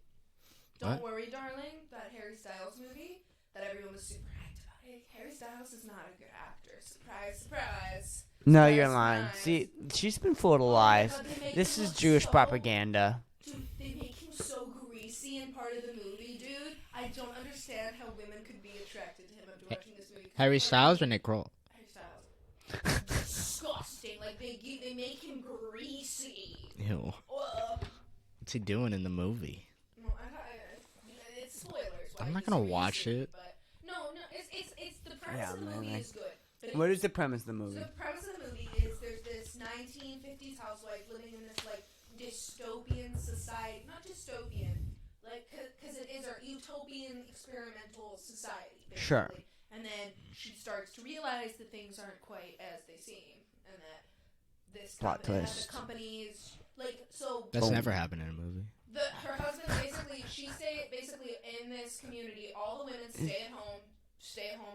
Don't What? worry, darling, that Harry Styles movie that everyone was super hyped about. Hey, Harry Styles is not a good actor. Surprise, surprise. No, Surprise, you're lying. surprise. See, she's been full of Oh my lies. God, they make This him is look Jewish so- propaganda. Dude, they make him so greasy in part of the movie, dude. I don't understand how women could be attracted to him after watching this movie. Harry Styles or Nick Kroll? Harry Styles. Disgusting. Like, they make him greasy. Ew. Ugh. What's he doing in the movie? No, it's spoilers. why I'm not he's gonna watch greasy, it. But no, it's the premise Yeah, of the man, movie I- is good. But What is the premise of the so movie? the premise of the movie is there's this 1950s housewife living in this like dystopian society, not dystopian, like because it is our utopian experimental society. Basically. Sure. And then she starts to realize that things aren't quite as they seem, and that this Plot company, that twist. the companies like so. That's Boom. never happened in a movie. Her husband basically in this community, all the women stay at home.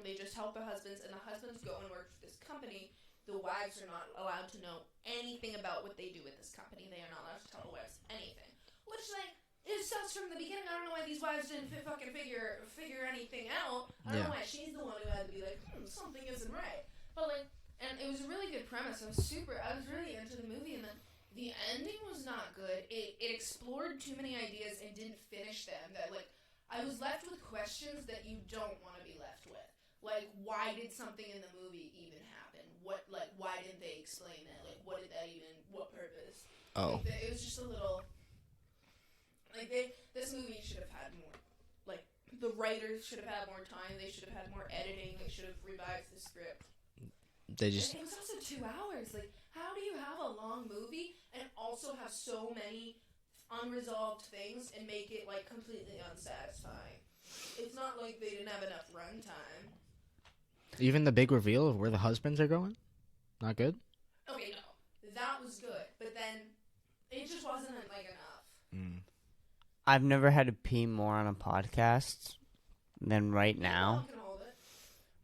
They just help their husbands, and the husbands go and work for this company. The wives are not allowed to know anything about what they do with this company. They are not allowed to tell the wives anything. Which, like, it sucks from the beginning. I don't know why these wives didn't fucking figure anything out. I don't know why she's the one who had to be like, something isn't right. But, like, and it was a really good premise. I was really into the movie, and then the ending was not good. It explored too many ideas and didn't finish them. That, like, I was left with questions that you don't want to be left with. Like, why did something in the movie even happen? Why didn't they explain that? Like, what purpose? Oh. Like, it was just a little, like, this movie should have had more, like, the writers should have had more time, they should have had more editing, they should have revised the script. They just And it was also 2 hours. Like, how do you have a long movie and also have so many unresolved things and make it, like, completely unsatisfying? It's not like they didn't have enough runtime. even the big reveal of where the husbands are going. Not good. Okay, no, that was good, but then it just wasn't, like, enough. I've never had to pee more on a podcast than right now. I can hold it.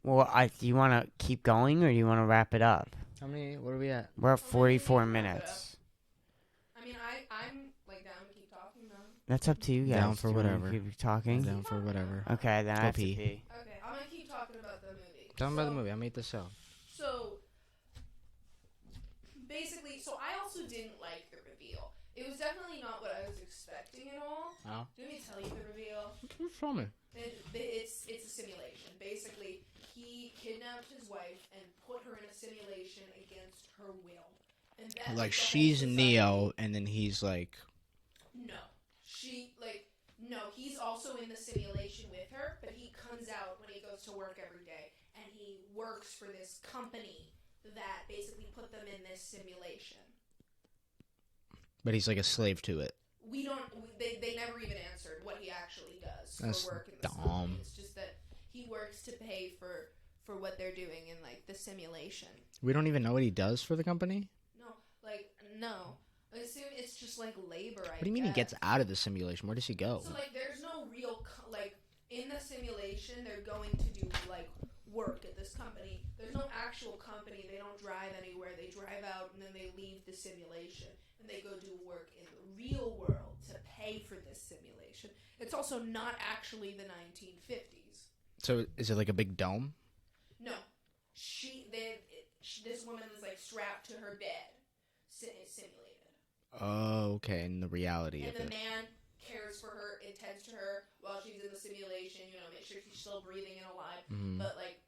Well, do you want to keep going or do you want to wrap it up? How many? What are we at? We're at 44 minutes. I mean, I'm, like, down to keep talking, though. That's up to you guys. Down for Do you wanna whatever. Keep talking. Down for whatever. Okay, then Go I have to pee. pee. Okay, I'm gonna keep talking about the movie. Tell me about the movie. I made this out. So, basically, I also didn't like the reveal. It was definitely not what I was expecting at all. Oh. Let me tell you the reveal. Show me. It's a simulation. Basically, he kidnapped his wife and put her in a simulation against her will. And that's Like the she's whole Neo, and then he's like. No. No, he's also in the simulation with her, but he comes out when he goes to work every day, and he works for this company that basically put them in this simulation. But he's like a slave to it. They never even answered what he actually does That's for work in the dumb. company. It's just that he works to pay for what they're doing in, like, the simulation. We don't even know what he does for the company? No. I assume it's just, like, labor, What do you mean he gets out of the simulation? Where does he go? So, like, there's no real, in the simulation, they're going to do, like, work at this company. There's no actual company. They don't drive anywhere. They drive out, and then they leave the simulation, and they go do work in the real world to pay for this simulation. It's also not actually the 1950s. So is it like a big dome? No. This woman is, like, strapped to her bed, simulated. Oh, okay, and the reality of it. And the man cares for her, attends to her while she's in the simulation, make sure she's still breathing and alive. Mm-hmm. But, like,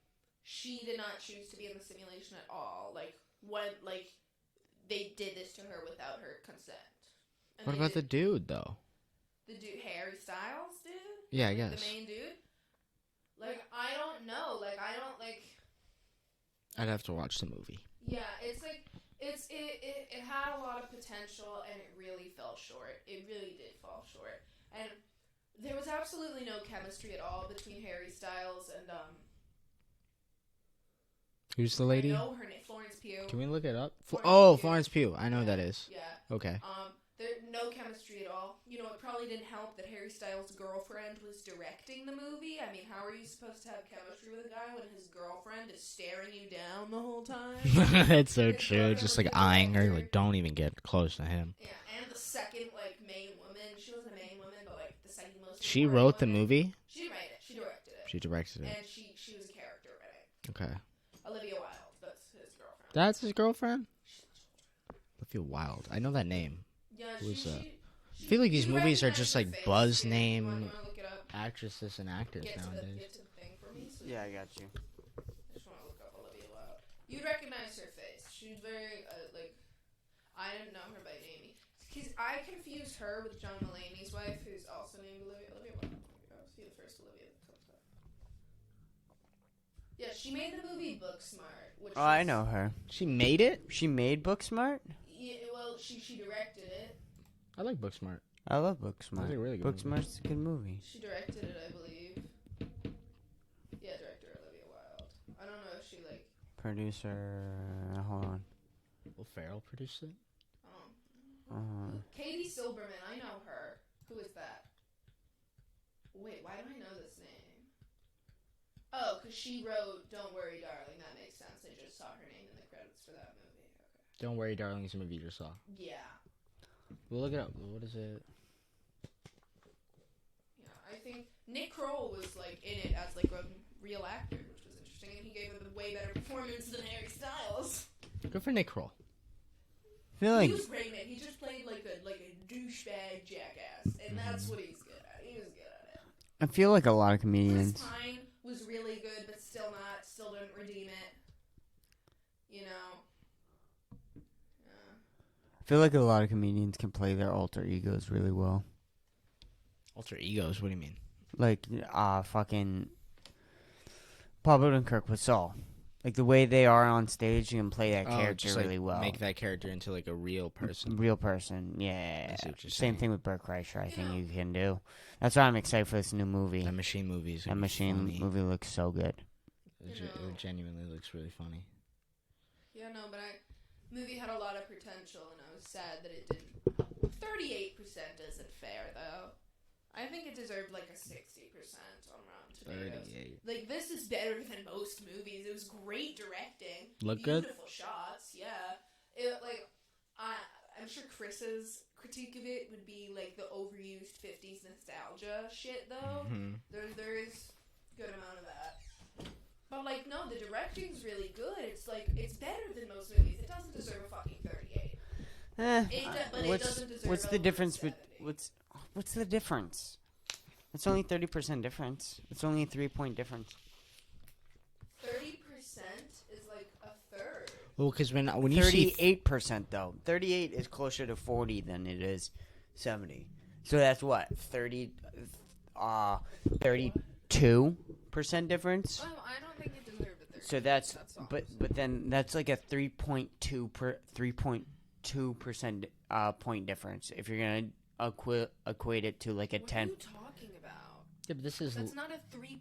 she did not choose to be in the simulation at all. They did this to her without her consent. And what about the dude, though? The dude, Harry Styles, dude? Yeah, I guess. The main dude? I don't know. I'd have to watch the movie. Yeah, it's like... It had a lot of potential, and it really fell short. It really did fall short. And there was absolutely no chemistry at all between Harry Styles and, Who's the lady? I know her name, Florence Pugh. Can we look it up? Florence Florence Pugh. I know who that is. Yeah. Okay. No chemistry at all. It probably didn't help that Harry Styles' girlfriend was directing the movie. I mean, how are you supposed to have chemistry with a guy when his girlfriend is staring you down the whole time? That's so true. Just like eyeing her, like don't even get close to him. Yeah, and the second main woman. She wasn't a main woman, but the second most. She wrote the movie. She didn't write it. She directed it. She directed it. And she was a character in it. Okay. Olivia Wilde. That's his girlfriend. That's his girlfriend. Olivia Wilde. I know that name. Yeah, Who's that? I feel like these movies are just like buzz name actresses and actors nowadays. Get to the thing for me. Yeah, I got you. I just want to look up Olivia Wilde. You'd recognize her face. She's very, I didn't know her by name. Because I confused her with John Mulaney's wife, who's also named Olivia Wilde. I'll see the first Olivia that comes up. Yeah, she made the movie Booksmart. I know her. She made it? She made Booksmart? Yeah, well, she directed it. I like Booksmart. I love Booksmart. That's a really good Booksmart's a good movie. She directed it, I believe. Yeah, director Olivia Wilde. I don't know if she, Producer... Hold on. Will Ferrell produced it? Katie Silberman, I know her. Who is that? Wait, why do I know this name? Oh, because she wrote Don't Worry, Darling. That makes sense. I just saw her name in the credits for that movie. Okay. Don't Worry, Darling is a movie you just saw. Yeah. We'll look it up. What is it? Yeah, I think Nick Kroll was, in it as, a real actor, which was interesting, and he gave it a way better performance than Harry Styles. Good for Nick Kroll. I feel like... He was great in it. He just played, a douchebag jackass, and that's what he's good at. He was good at it. I feel like a lot of Chris comedians... Pine was really good, but still didn't redeem it. I feel like a lot of comedians can play their alter egos really well. Alter egos? What do you mean? Fucking Pablo and Kirk with Saul. The way they are on stage, you can play that character really well. Make that character into a real person. Real person, yeah. I see what you're Same saying. thing with Bert Kreischer, I think you can do. That's why I'm excited for this new movie. That Machine movie is That Machine funny. movie looks so good. It genuinely looks really funny. Yeah, no, but movie had a lot of potential, and I was sad that it didn't. 38% isn't fair, though. I think it deserved a 60% on Rotten Tomatoes. 38. This is better than most movies. It was great directing. Look good? Beautiful shots, yeah. I'm sure Chris's critique of it would be the overused 50s nostalgia shit, though. Mm-hmm. There is a good amount of that. But no, the directing's really good. It's better than most movies. It doesn't deserve a fucking 38. But it doesn't deserve what's a the difference? 70. What's the difference? It's only 30% difference. It's only a 3-point difference. 30% is like a third. Well, because when you see 38% though. 38 is closer to 40 than it is 70. So that's what 32% difference. Well, I don't think it deserved a third. So that's but then that's like a 3.2% point difference if you're gonna equate it to like a What 10. are you talking about? yeah, but this is That's not a 3%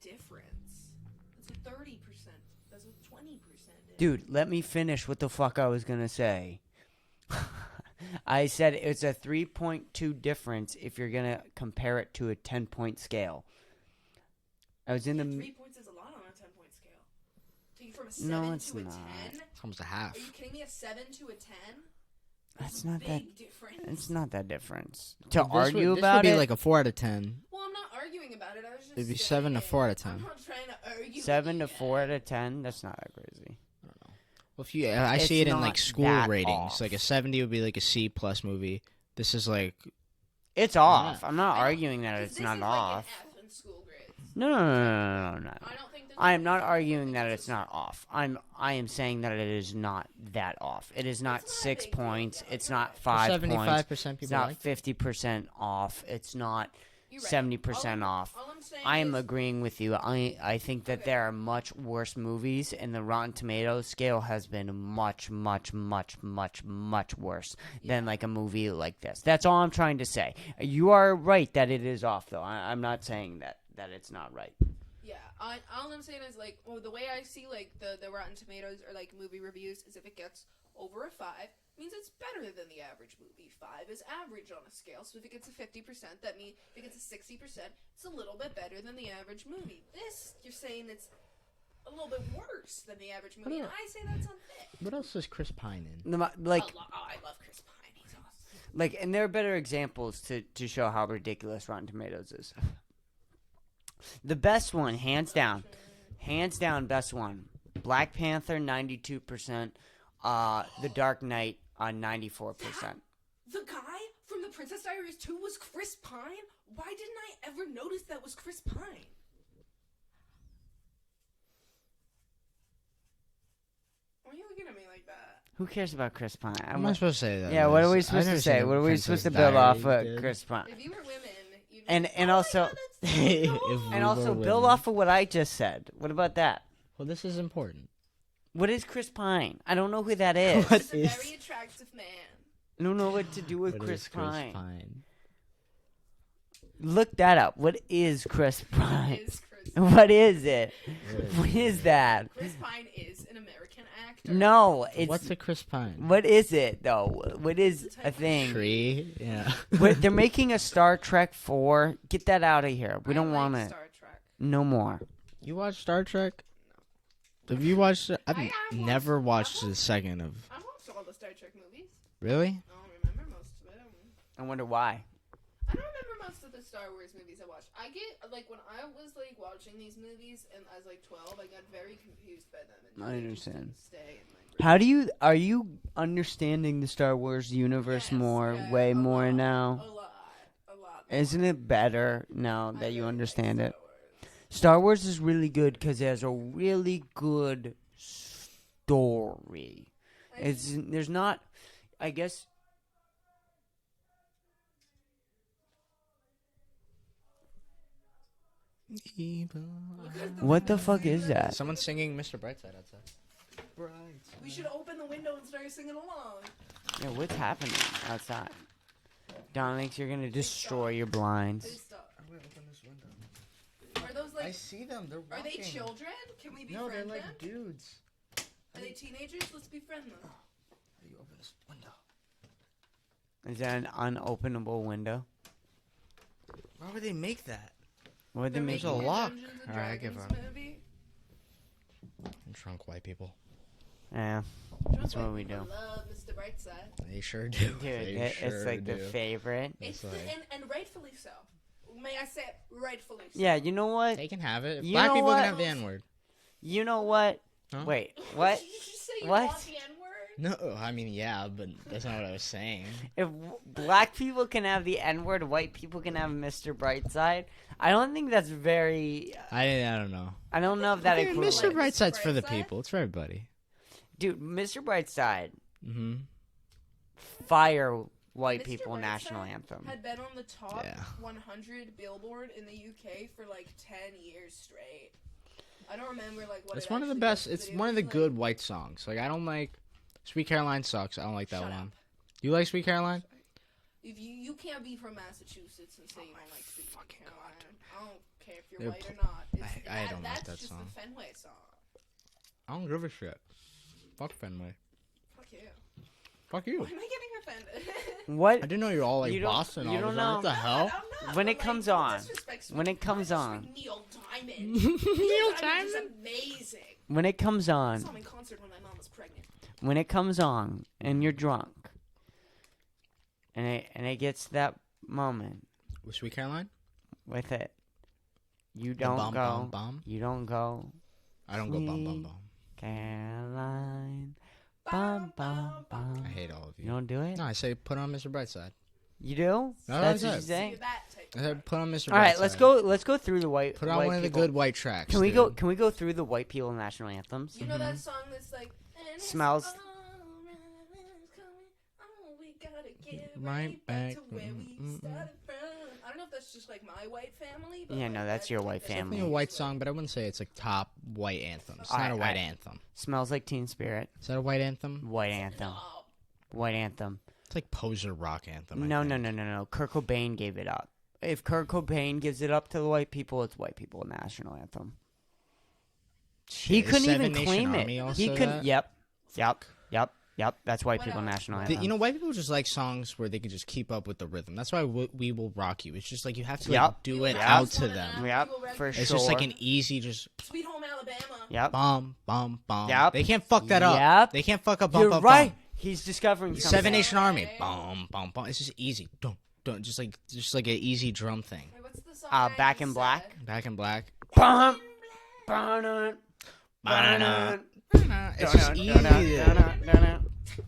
difference. That's a 30%. That's a 20% difference. Dude, let me finish what the fuck I was gonna say. I said it's a 3.2 difference if you're gonna compare it to a 10-point scale. I was in the 3 points is a lot on a 10-point scale. Taking from a 7 No, it's to a not. 10? it's almost a half. Are you kidding me? A 7 to a 10? That's a not big that. difference. It's not that difference. To This argue would, about this would it, be like a 4 out of 10. Well, I'm not arguing about it. I was just It'd be saying 7 to 4 out of 10. I'm not trying to argue. 7 to with you 4 yet. out of 10. That's not that crazy. Well, if you, I It's see it in not like school that ratings. off. Like a 70 would be like a C plus movie. This is like It's off. I'm not I don't- arguing that 'cause it's this not is off. Like an F in school grades. No. I don't think this I am is- not arguing that it's not off. I am saying that it is not that off. It is not It's not a 6 big deal. points. Yeah, It's you're not right. 5 75% points. people It's not like. 50% off. It's not You're right. 70% off. All I'm saying I am is, agreeing with you. I think that Okay. there are much worse movies, and the Rotten Tomatoes scale has been much worse than like a movie like this. That's all I'm trying to say. You are right that it is off, though. I'm not saying that it's not right. Yeah, all I'm saying is like, well, the way I see like the Rotten Tomatoes or like movie reviews is if it gets over a 5, means it's better than the average movie. 5 is average on a scale, so if it gets a 50%, that means if it gets a 60%, it's a little bit better than the average movie. This, you're saying it's a little bit worse than the average movie, and I say that's unfair. What else is Chris Pine in? Like, I love Chris Pine. He's awesome. like, and there are better examples to show how ridiculous Rotten Tomatoes is. The best one, hands down, best one. Black Panther, 92%. The Dark Knight, 94%. The guy from The Princess Diaries 2 was Chris Pine? Why didn't I ever notice that was Chris Pine? Why are you looking at me like that? Who cares about Chris Pine? What am I supposed to say that? Yeah, what are we Liz? supposed I to say? understand What are we Princess supposed to build off Diaries of did. Chris Pine? If you were women, you'd And be, and "Oh my also God, that's so If cool." we and also were build women. off of what I just said. What about that? Well, this is important. What is Chris Pine? I don't know who that is. What He's a is- very attractive man. I don't know what to do with What Chris is Chris Pine. Pine? Look that up. What is Chris Pine? Is Chris What is it? What What is that? Chris Pine is an American actor. No, it's What's a Chris Pine? what is it though? What is It's a a type of thing? Tree? Yeah. They're making a Star Trek 4. Get that out of here. We I don't like want it. Star Trek. No more. You watch Star Trek? Have you watched it? I've I have never watched- watched the second of. I watched all the Star Trek movies. Really? I don't remember most of them. I wonder why. I don't remember most of the Star Wars movies I watched. I get, like, when I was, like, watching these movies and I was, like, 12, I got very confused by them. And I they just understand. didn't stay in my brain. Are you understanding the Star Wars universe Yes, more, yeah, way a more lot, now? A lot. More. Isn't it better now I that really you like understand Star it? Wars. Star Wars is really good because it has a really good story. There's not, I guess. What the fuck is that? Someone's singing Mr. Brightside outside. We should open the window and start singing along. Yeah, what's happening outside? Dominic, you're gonna destroy your blinds. Please stop. Are those, like, see them. They're are they children? Can we No, they're befriend like them? dudes. Are they teenagers? Let's befriend them. How do you open this window? Is that an unopenable window? Why would they make that? What would they They're make? There's a making lock. Dungeons and Alright, I give Dragons up. movie. Drunk white people. Yeah, That's what we do. Love Mr. Brightside. They sure do. dude, They it's like the do. favorite. It's That's right. and rightfully so. May I say it? Rightfully so. Yeah, you know what? They can have it. If You black know people what? can have the N word. You know what? Huh? Wait, what? Did you just say you What? want the N-word? No, I mean, yeah, but that's not what I was saying. If black people can have the N-word, white people can have Mr. Brightside. I don't think that's very. I don't know. I don't know if that Okay, equivalent. Mr. Brightside's for the Brightside? people. It's for everybody. Dude, Mr. Brightside, Mm-hmm. fire white Mr. people Brightside national anthem. Had been on the top Yeah. 100 Billboard in the UK for like 10 years straight. I don't remember like what. It's it one of the actually best. was, It's but it one of the was, good white songs. Like I don't like Sweet Caroline sucks. I don't like that Shut one. up. You like Sweet Caroline? If you can't be from Massachusetts and say you don't like Sweet fucking Caroline. I don't care if you're They're white or not. It's, I don't like that's that just song. the Fenway song. I don't give a shit. Fuck Fenway. Fuck you. Fuck you. Why am I getting offended? I What? didn't know you're all like You don't- Boston. you all don't the time. What know. the hell? I'm not, When but, it comes like, on. disrespect When it comes on. Disrespect Neil Diamond. Neil Neil Diamond Diamond? is amazing. When it comes I on, saw him in concert when my mom was pregnant. when it comes on, and you're drunk, and it gets to that moment With Sweet Caroline? with it, you The don't bum, go. bum, bum? You don't go. I don't go bum bum Sweet bum. Caroline, bum bum bum. I hate all of You you. don't do it. No, I say put on Mr. Brightside. You do? No, That's I what you said. say. That type I said put on Mr. Brightside. All right, let's go. Let's go through the white. Put on white one of the people. good white tracks. Can we dude. go? Can we go through the white people national anthems? You know that song that's like and it's Smells- all around us coming. Oh, we gotta get Right right back to back. where we started from. I don't know if that's just like my white family. But Yeah, like, no, that's your white that's family. Definitely a white song, but I wouldn't say it's like top white anthem. It's not Alright, a white alright. anthem. Smells like Teen Spirit. Is that a white anthem? White anthem. No. White anthem. It's like poser rock anthem. I No, think. no, no, no, no. Kurt Cobain gave it up. If Kurt Cobain gives it up to the white people, it's white people national anthem. He Shit, is couldn't Seven even Nation claim Army it. also He couldn't. that? Yep. That's white What people else? national The- anthem. You know, white people just like songs where they can just keep up with the rhythm. That's why We Will Rock You. It's just like you have to like, Yep. do You it Will out Rock to You. them. Yep, People for record- sure. It's just like an easy just Sweet Home Alabama. Yep. bum, bum, bum. Yep. They can't fuck that up. Yep. They can't fuck up bum, You're bum, right. bum. He's discovering something. Seven Nation Army. Okay. Bum, bum, bum. It's just easy. Don't. Just like an easy drum thing. Wait, what's the song I Back just in said? Black. Back in Black. Bum, bum, Ba-na-na. bum. It's just easy.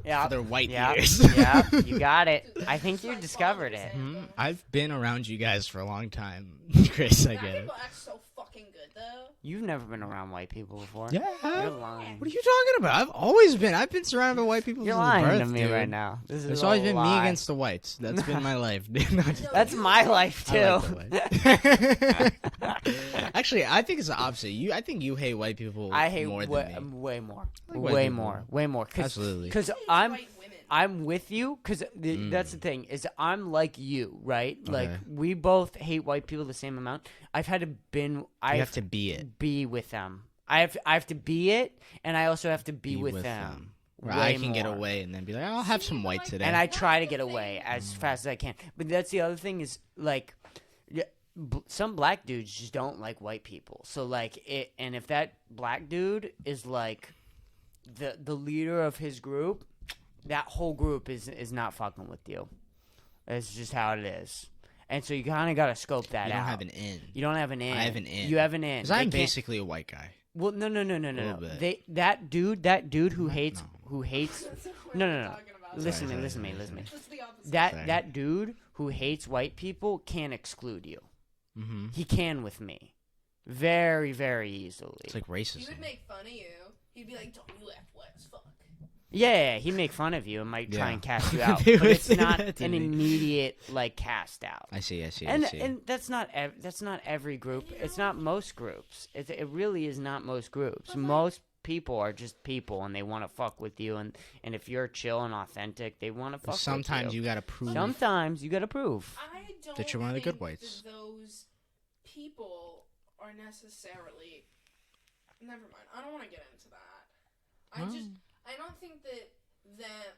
Yeah. Their white Yeah. ears. Yeah. You got it. I think you discovered it. Mhm. I've been around you guys for a long time, Chris. I Back get in it. Black's so fucking good though. You've never been around white people before. Yeah. You're lying. What are you talking about? I've always been. I've been surrounded by white people You're since lying birth, to me dude. right now. This is It's a always been me lie. against the whites. That's been my life. dude. No, just- That's my life too. I like the whites. Actually, I think it's the opposite. I think you hate white people I hate more way, than me. way more, I like white way people. more, way more. Absolutely. Because It's I'm white women. I'm with you. Because that's the thing is I'm like you, right? Like Okay. we both hate white people the same amount. I've had to You have to be it. be with them. I have to be it, and I also have to be with them. them. Where way I can get more. away and then be like, I'll have See, some but, white like, today. And I try to That's get the away thing. as fast as I can. But that's the other thing is like, some black dudes just don't like white people. So like it, and if that black dude is like the leader of his group, that whole group is not fucking with you. It's just how it is. And so you kind of got to scope that you out. don't have an in. You don't have an in. I have an in. You have an in. Because They I'm can't- basically a white guy. Well, no. little bit. That dude who hates No. who hates. That's not what No, I'm no, no. talking about. Listen to me. sorry, Listen to me. sorry, Listen to me. It's the opposite. Sorry. That dude who hates white people can exclude you. Mm-hmm. He can with me, very, very easily. It's like He racism. would make fun of you. He'd be like, "Don't you F as fuck." yeah, he'd make fun of you and might try Yeah. and cast you out, They but would it's say not that to an me. immediate like cast out. I see. And that's not every group. It's not most groups. It really is not most groups. But, like- Most people are just people, and they want to fuck with you. And if you're chill and authentic, they want to fuck Sometimes with you. you gotta prove. Sometimes you gotta prove. I don't That you're one of the good think whites. that those people are necessarily. Never mind. I don't want to get into that. I don't think that.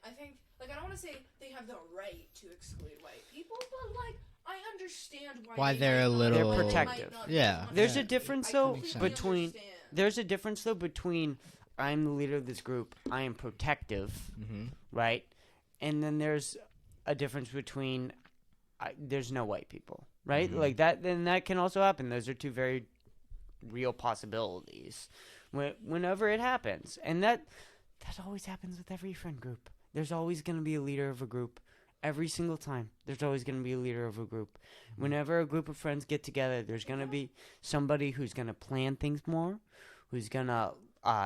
I think I don't want to say they have the right to exclude white people, but like I understand Why they they're might a not- little- they might protective. not Yeah. want There's to. a difference I though completely between. understand. There's a difference though between I'm the leader of this group. I am protective, Mm-hmm. right? And then there's a difference between there's no white people, right? Mhm. Like that. Then that can also happen. Those are two very real possibilities. Whenever it happens, and That always happens with every friend group. There's always going to be a leader of a group. Every single time, there's always going to be a leader of a group. Whenever a group of friends get together, there's going to be somebody who's going to plan things more, who's going to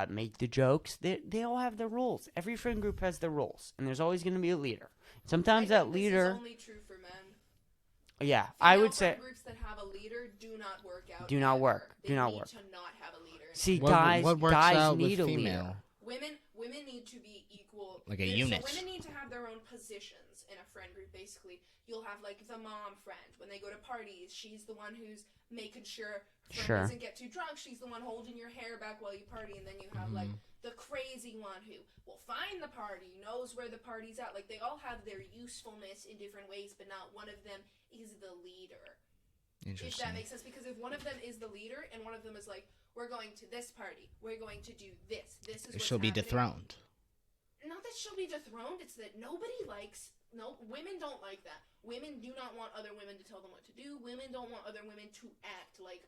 make the jokes. They all have their roles. Every friend group has their roles, and there's always going to be a leader. Sometimes that leader... This is only true for men. Yeah, Female I would say... groups that have a leader do not work out. Do not work. They Do not need work. to not have a leader. See, What works guys out need with a female? leader. Women need to be equal. Like a unit. So women need to have their own positions in a friend group, basically. You'll have, like, the mom friend. When they go to parties, she's the one who's making sure friend doesn't get too drunk. She's the one holding your hair back while you party. And then you have, like, the crazy one who will find the party, knows where the party's at. Like, they all have their usefulness in different ways, but not one of them is the leader. If that makes sense. Because if one of them is the leader and one of them is like, we're going to this party, we're going to do this is what's she'll be happening. dethroned. Not that she'll be dethroned, it's that women don't like that. Women do not want other women to tell them what to do. Women don't want other women to act like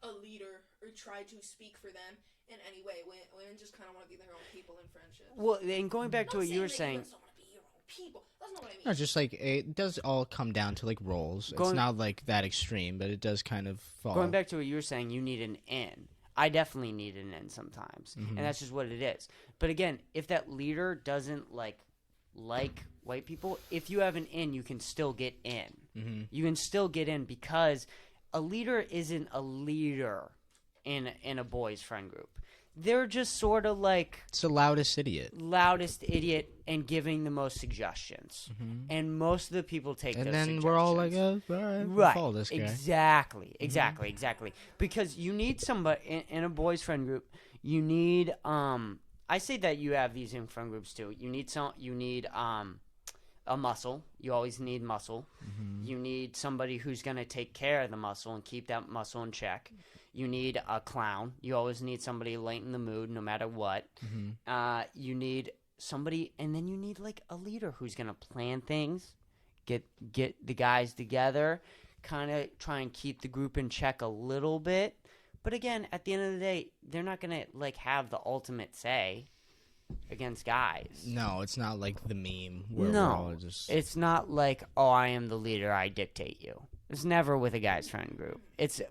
a leader or try to speak for them in any way. Women just kind of want to be their own people in friendships. Well, and going back to what you were saying... Don't want to be your own people. That's not what I mean. No, just like it does all come down to like roles. It's not like that extreme, but it does kind of fall. Going back to what you were saying, you need an in. I definitely need an in sometimes, and that's just what it is. But again, if that leader doesn't like white people, if you have an in, you can still get in. You can still get in because a leader isn't a leader in a boys' friend group. They're just sort of like... It's the loudest idiot. And giving the most suggestions. And most of the people take those suggestions. And then we're all like, all right, we'll follow this guy. Exactly. Because you need somebody... In a boys' friend group, you need... I say that you have these in friend groups too. You need a muscle. You always need muscle. You need somebody who's going to take care of the muscle and keep that muscle in check. You need a clown. You always need somebody to lighten the mood no matter what. You need somebody, and then you need like a leader who's going to plan things, get the guys together, kind of try and keep the group in check a little bit. But again, at the end of the day, they're not going to like have the ultimate say against guys. No, it's not like the meme where we're all just... It's not like, oh, I am the leader, I dictate you. It's never with a guy's friend group.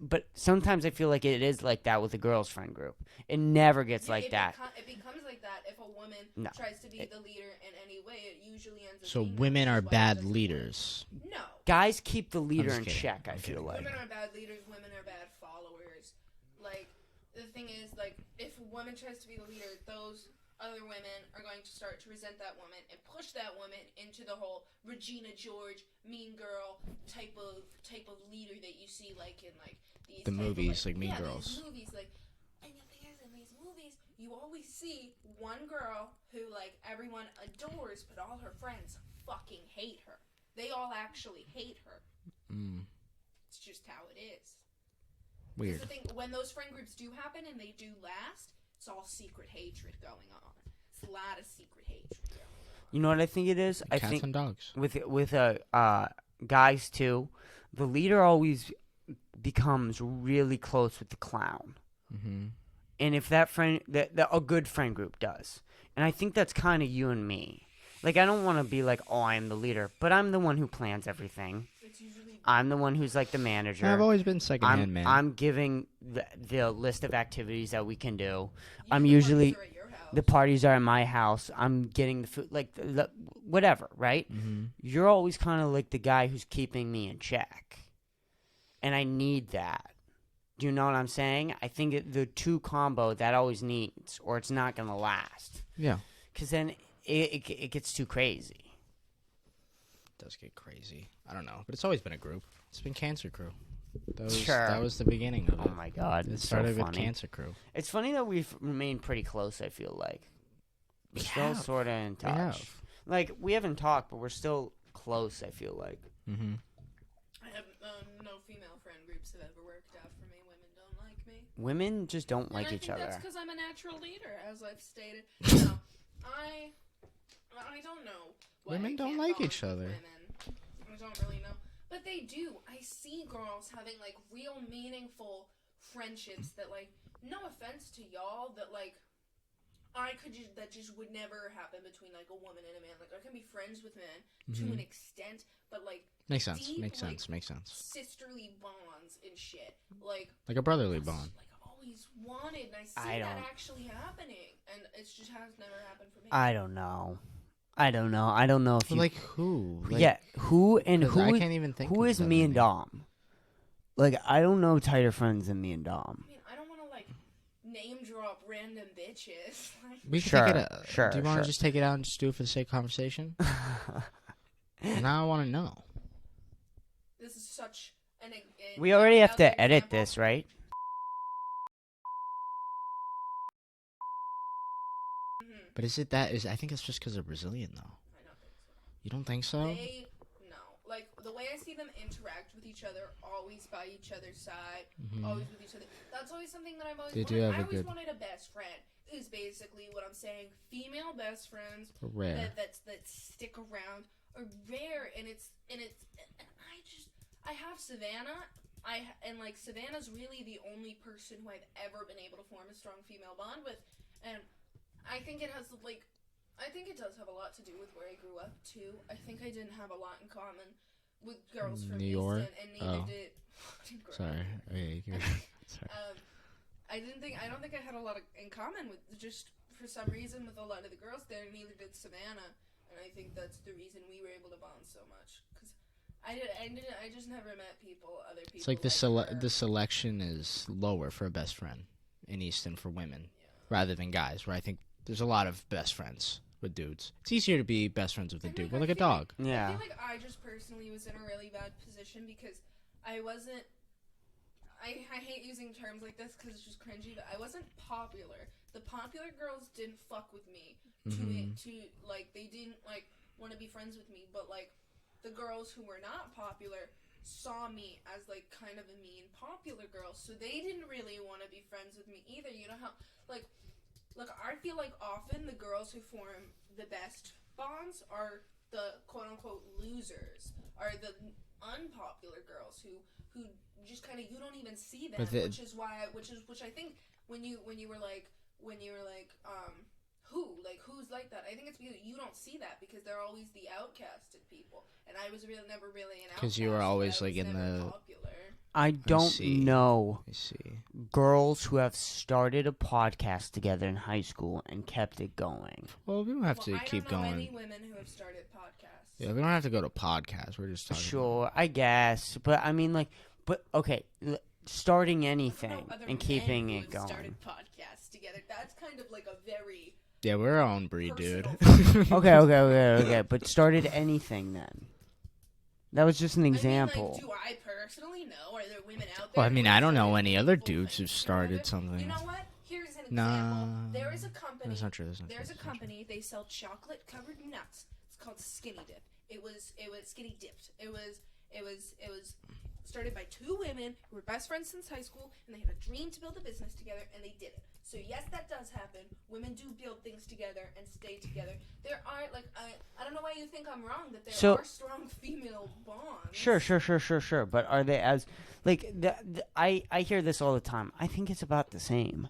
But sometimes I feel like it is like that with a girl's friend group. It never gets like that. It becomes like that if a woman tries to be the leader in any way. It usually ends up So being women are bad doesn't leaders. No. Guys keep the leader in kidding. check, I feel like. Women are bad leaders. Women are bad followers. Like, the thing is, like, if a woman tries to be the leader, those other women are going to start to resent that woman and push that woman into the whole Regina George, mean girl type of leader that you see like in like these movies, like Mean Girls. These movies, like, and the thing is, in these movies, you always see one girl who like everyone adores, but all her friends fucking hate her. They all actually hate her. It's just how it is. Weird. The thing, when those friend groups do happen and they do last, it's all secret hatred going on. It's a lot of secret hatred going on. You know what I think it is? I Cats think and dogs. With guys too, the leader always becomes really close with the clown. And if that friend, a good friend group does, and I think that's kind of you and me. Like, I don't want to be like, oh, I am the leader, but I'm the one who plans everything. I'm the one who's like the manager. I've always been secondhand man. I'm giving the list of activities that we can do. I'm usually the parties are at my house. I'm getting the food, like the whatever, right? You're always kind of like the guy who's keeping me in check, and I need that. Do you know what I'm saying? I think the two combo that always needs, or it's not gonna last. Yeah, because then it gets too crazy. It does get crazy. I don't know, but it's always been a group. It's been Cancer Crew. Sure. That was the beginning of it. Oh my God, It started with Cancer Crew. It's funny that we've remained pretty close. I feel like we're still sort of in touch. Like, we haven't talked, but we're still close. I feel like. I have no female friend groups that ever worked out for me. Women don't like me. Women just don't like each other. That's because I'm a natural leader, as I've stated. No, I don't know. Women don't like each other. I don't really know. But they do. I see girls having, like, real meaningful friendships that, like, no offense to y'all, that, like, that just would never happen between like a woman and a man. Like I can be friends with men to an extent, but like makes sense. deep, Makes sense. like, makes sense. sisterly bonds and shit. Like a brotherly bond. Like I've always wanted, and I see that actually happening, and it just has never happened for me. I don't know. I don't know if you like who. Who and who. I can't even think. Who is me and Dom? Like I don't know tighter friends than me and Dom. I mean, I don't want to like name drop random bitches. Like, we can take it. Sure. Do you want to just take it out and just do it for the sake of conversation? Now I want to know. This is such an we already have to edit this, right? But is it that? I think it's just because they're Brazilian, though. I don't think so. You don't think so? No. Like, the way I see them interact with each other, always by each other's side, always with each other. That's always something that I've always wanted. I always wanted a best friend, is basically what I'm saying. Female best friends rare. that stick around are rare, and I have Savannah. Savannah's really the only person who I've ever been able to form a strong female bond with, and I think it does have a lot to do with where I grew up too. I think I didn't have a lot in common with girls from New York, and neither did. Sorry. Sorry. I don't think I had a lot in common with, just for some reason, with a lot of the girls there. Neither did Savannah, and I think that's the reason we were able to bond so much. Because I just never met other people. It's like the selection is lower for a best friend in Easton for women rather than guys. Where I think there's a lot of best friends with dudes. It's easier to be best friends with a dude, like a dog. I feel like I just personally was in a really bad position because I wasn't. I hate using terms like this because it's just cringy, but I wasn't popular. The popular girls didn't fuck with me they didn't like want to be friends with me, but like the girls who were not popular saw me as like kind of a mean popular girl, so they didn't really want to be friends with me either. You know how like look, I feel like often the girls who form the best bonds are the quote unquote losers, are the unpopular girls who just kind of, you don't even see them, which I think when you were like who's like that, I think it's because you don't see that because they're always the outcasted people, and I was never really an outcast because you were always like in the popular. I don't know I see girls who have started a podcast together in high school and kept it going. Well, we don't have to keep going. I don't know any women who have started podcasts. Yeah, we don't have to go to podcasts. We're just talking. Sure, I guess, but I mean, okay, starting anything and keeping it going. Started podcasts together. That's kind of like a very we're our own breed, dude. okay, but started anything then. That was just an example. Do I personally know? Are there women out there? Well, I mean, I don't know any other dudes who've started something. You know what? Here's an example. There is a company. That's not true. There's a company. They sell chocolate-covered nuts. It's called Skinny Dip. It was Skinny Dipped. It was started by two women who were best friends since high school, and they had a dream to build a business together, and they did it. So yes, that does happen. Women do build things together and stay together. There are I don't know why you think I'm wrong that there are strong female bonds. Sure. But are they as I hear this all the time. I think it's about the same.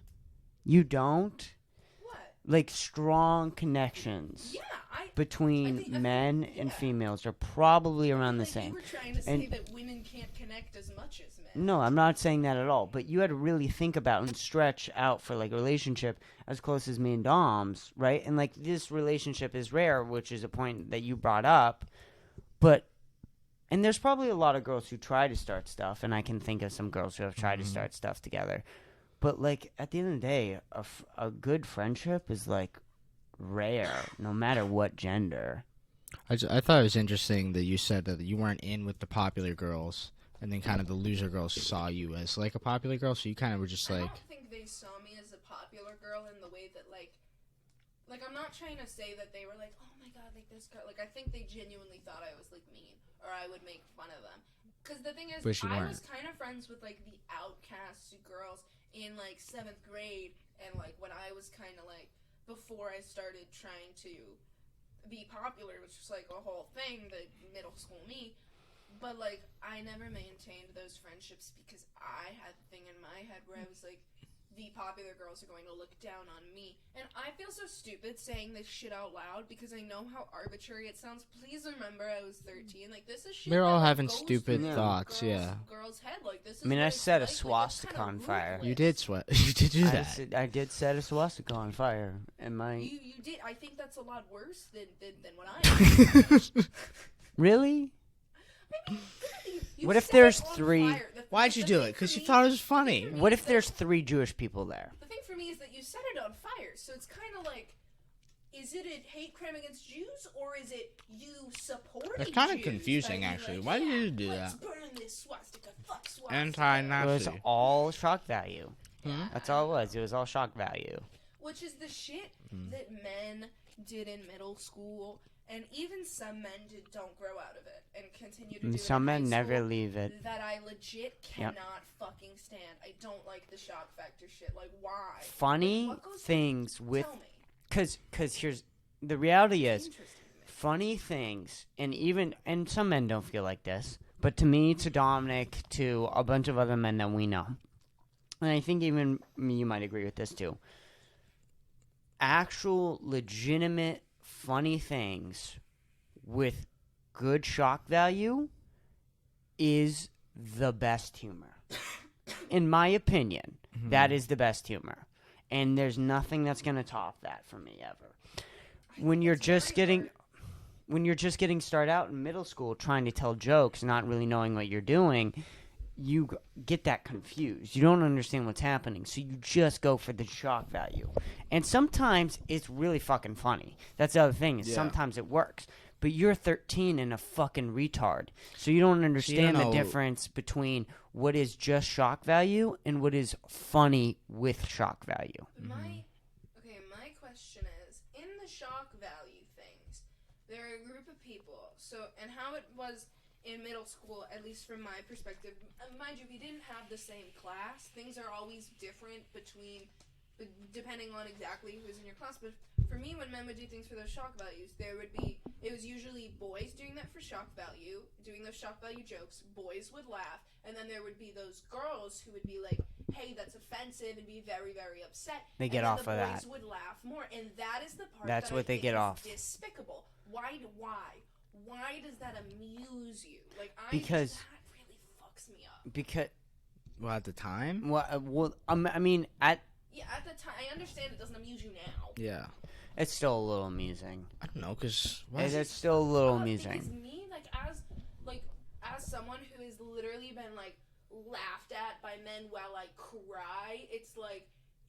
You don't? What? Like strong connections. Yeah, between men and females are probably around the same. You were trying to say that women can't connect as much as men. No, I'm not saying that at all. But you had to really think about and stretch out for like a relationship as close as me and Dom's, right? And like this relationship is rare, which is a point that you brought up. And there's probably a lot of girls who try to start stuff, and I can think of some girls who have tried to start stuff together. But like at the end of the day, a good friendship is like rare, no matter what gender. I thought it was interesting that you said that you weren't in with the popular girls, and then kind of the loser girls saw you as like a popular girl, so you kind of were just like. I don't think they saw me as a popular girl in the way that like I'm not trying to say that they were like, oh my god, like this girl. Like I think they genuinely thought I was like mean, or I would make fun of them. Because the thing is, I was kind of friends with like the outcast girls in like 7th grade, and like when I was kind of like before I started trying to be popular, which was like a whole thing, the middle school me. But like I never maintained those friendships because I had the thing in my head where I was like, the popular girls are going to look down on me. And I feel so stupid saying this shit out loud because I know how arbitrary it sounds. Please remember I was 13. Like, this is shit We're all that, having goes stupid through thoughts, girls' head. Like, this is I mean, what I it's set a like. swastika Like, on that's fire. kinda You did sweat. You did do that. I did set a swastika on fire. And You did. I think that's a lot worse than what I did. Really? I mean, you What if set there's it on 3 fire. Why'd you do it? Because you thought it was funny. What if there's 3 Jewish people there? The thing for me is that you set it on fire, so it's kind of like, is it a hate crime against Jews, or is it you supporting It's kind of Jews confusing, by being actually. like, Why yeah, did you do let's that? burn this swastika. Fuck swastika. It Anti-Nazi. was all shock value. Hmm? That's all it was. It was all shock value. Which is the shit that men did in middle school, and even some men don't grow out of it and continue to do it. Some in men high never school leave it. That I legit cannot fucking stand. I don't like the shock factor shit. Like, why? Funny What goes things through- with... Tell me. Because here's... The reality is, Interesting to me. funny things, and some men don't feel like this, but to me, to Dominic, to a bunch of other men that we know, and I think even you might agree with this too, actual, legitimate, funny things with good shock value is the best humor. In my opinion, that is the best humor. And there's nothing that's going to top that for me ever. When you're just getting started out in middle school trying to tell jokes, not really knowing what you're doing, you get that confused. You don't understand what's happening, so you just go for the shock value. And sometimes it's really fucking funny. That's the other thing, is sometimes it works. But you're 13 and a fucking retard, so you don't understand the difference between what is just shock value and what is funny with shock value. My question is, in the shock value things, there are a group of people. So, and how it was in middle school, at least from my perspective, mind you, we didn't have the same class. Things are always different depending on exactly who's in your class. But for me, when men would do things for those shock values, it was usually boys doing that for shock value, doing those shock value jokes. Boys would laugh, and then there would be those girls who would be like, hey, that's offensive, and be very, very upset. They get off of that. And the boys would laugh more, and that is the part That's that what I they think get is off. despicable. Why does that amuse you? Like, Because that really fucks me up. because Well, at the time? I mean at the time, I understand it doesn't amuse you now. Yeah. it's still a little amusing. I don't know, because... It's still a little amusing. Because me, as someone who has literally been laughed at by men while I cry, it's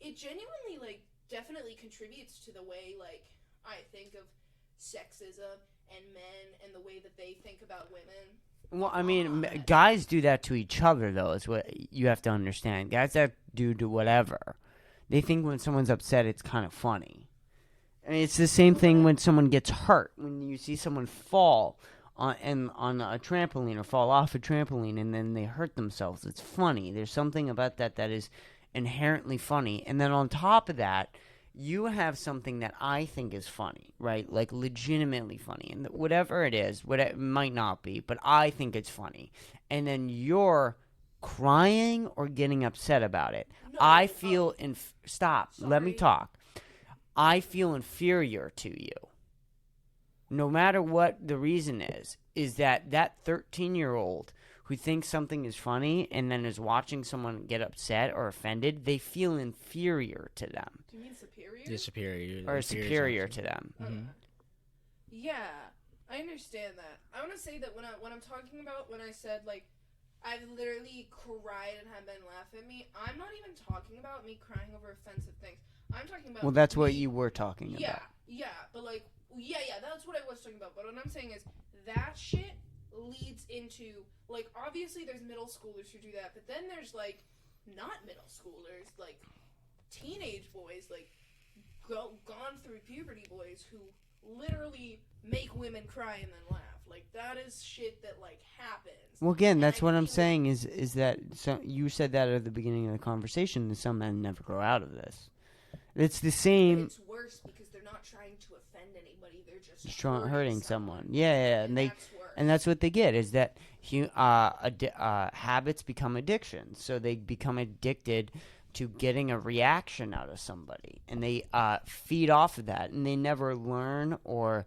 it genuinely definitely contributes to the way I think of sexism and men and the way that they think about women. Well, I mean, guys do that to each other, though, is what you have to understand. Guys that do to whatever. They think when someone's upset, it's kind of funny. I mean, it's the same thing when someone gets hurt. When you see someone fall on a trampoline or fall off a trampoline and then they hurt themselves, it's funny. There's something about that is inherently funny. And then on top of that, you have something that I think is funny, right? Like legitimately funny. And whatever it is, it might not be, but I think it's funny. And then you're crying or getting upset about it. No, I feel stop. Sorry. Let me talk. I feel inferior to you. No matter what the reason is that 13-year-old who thinks something is funny and then is watching someone get upset or offended, they feel inferior to them. Do you mean superior? You're superior. Or superior to them. Mm-hmm. Yeah, I understand that. I want to say that when I'm talking about when I said I've literally cried and had men laugh at me, I'm not even talking about me crying over offensive things. I'm talking about... Well, that's what you were talking about. Yeah, but that's what I was talking about. But what I'm saying is that shit leads into, obviously there's middle schoolers who do that, but then there's, not middle schoolers, teenage boys, gone through puberty boys who literally make women cry and then laugh. That is shit that, happens. Well, again, that's what I'm saying is that you said that at the beginning of the conversation, that some men never grow out of this. It's the same... But it's worse because they're not trying to offend anybody. They're just hurting someone. Yeah. And that's what they get, is that habits become addictions. So they become addicted to getting a reaction out of somebody, and they feed off of that, and they never learn or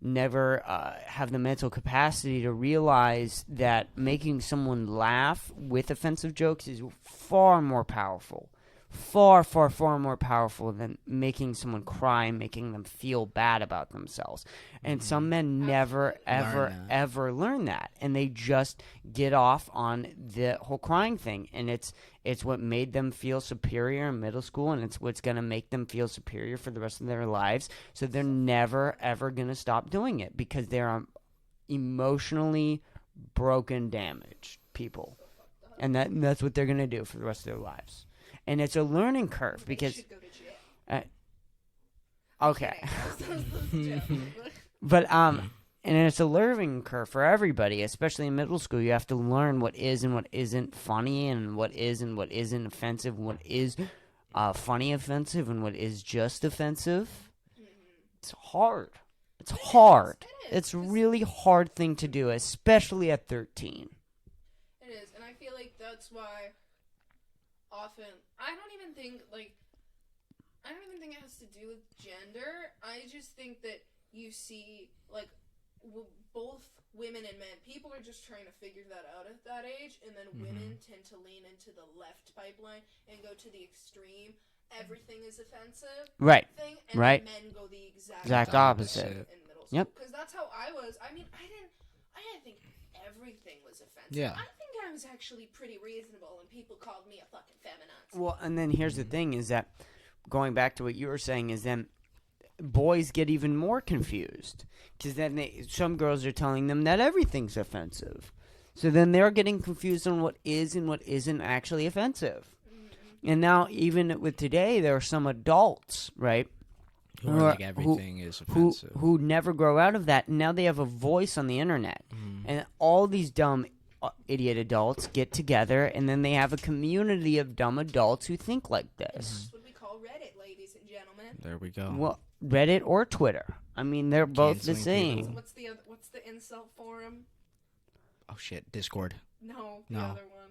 never have the mental capacity to realize that making someone laugh with offensive jokes is far more powerful. Far, far, far more powerful than making someone cry and making them feel bad about themselves. And some men never, ever learn that. And they just get off on the whole crying thing. And it's what made them feel superior in middle school, and it's what's going to make them feel superior for the rest of their lives. So they're never, ever going to stop doing it because they're emotionally broken, damaged people. And that's what they're going to do for the rest of their lives. And it's a learning curve because should go to jail. Okay. But and it's a learning curve for everybody, especially in middle school. You have to learn what is and what isn't funny, and what is and what isn't offensive, what is funny offensive, and what is just offensive. It's hard. It's hard. It's a really hard thing to do, especially at 13. It is, and I feel like that's why often I don't even think it has to do with gender. I just think that you see, like, both women and men, people are just trying to figure that out at that age, and then women tend to lean into the left pipeline and go to the extreme. Everything is offensive. Right. Thing, and right. men go the exact opposite. In middle school. Yep. Because that's how I was. I mean, I didn't think everything was offensive. Yeah. I think I was actually pretty reasonable, and people called me a fucking feminazi. Well, and then here's the thing is that, going back to what you were saying, is then boys get even more confused. Because then some girls are telling them that everything's offensive. So then they're getting confused on what is and what isn't actually offensive. And now, even with today, there are some adults, right? Who are like everything is offensive. Who never grow out of that. And now they have a voice on the internet. And all these dumb idiot adults get together, and then they have a community of dumb adults who think like this. That's what we call Reddit, ladies and gentlemen. There we go. Well, Reddit or Twitter. I mean, they're both the same. people. What's the incel forum? Oh shit, Discord. No, the other one.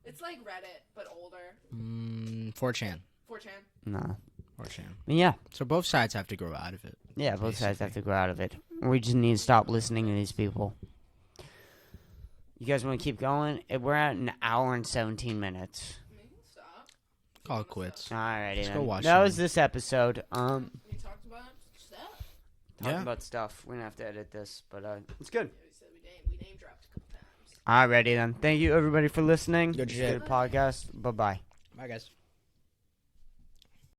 It's like Reddit, but older. 4chan. 4chan. No. 4chan. Yeah. So both sides have to grow out of it. Yeah, both sides have to grow out of it. We just need to stop listening to these people. You guys want to keep going? We're at an hour and 17 minutes. We can stop. Call it quits. Alrighty, Let's then. go watch That was something. this episode. We talked about stuff. Talking about stuff. We're going to have to edit this, but it's good. Yeah, we said we name dropped a couple times. Alrighty, then. Thank you, everybody, for listening. Good shit. Good podcast. Bye-bye. Bye, guys.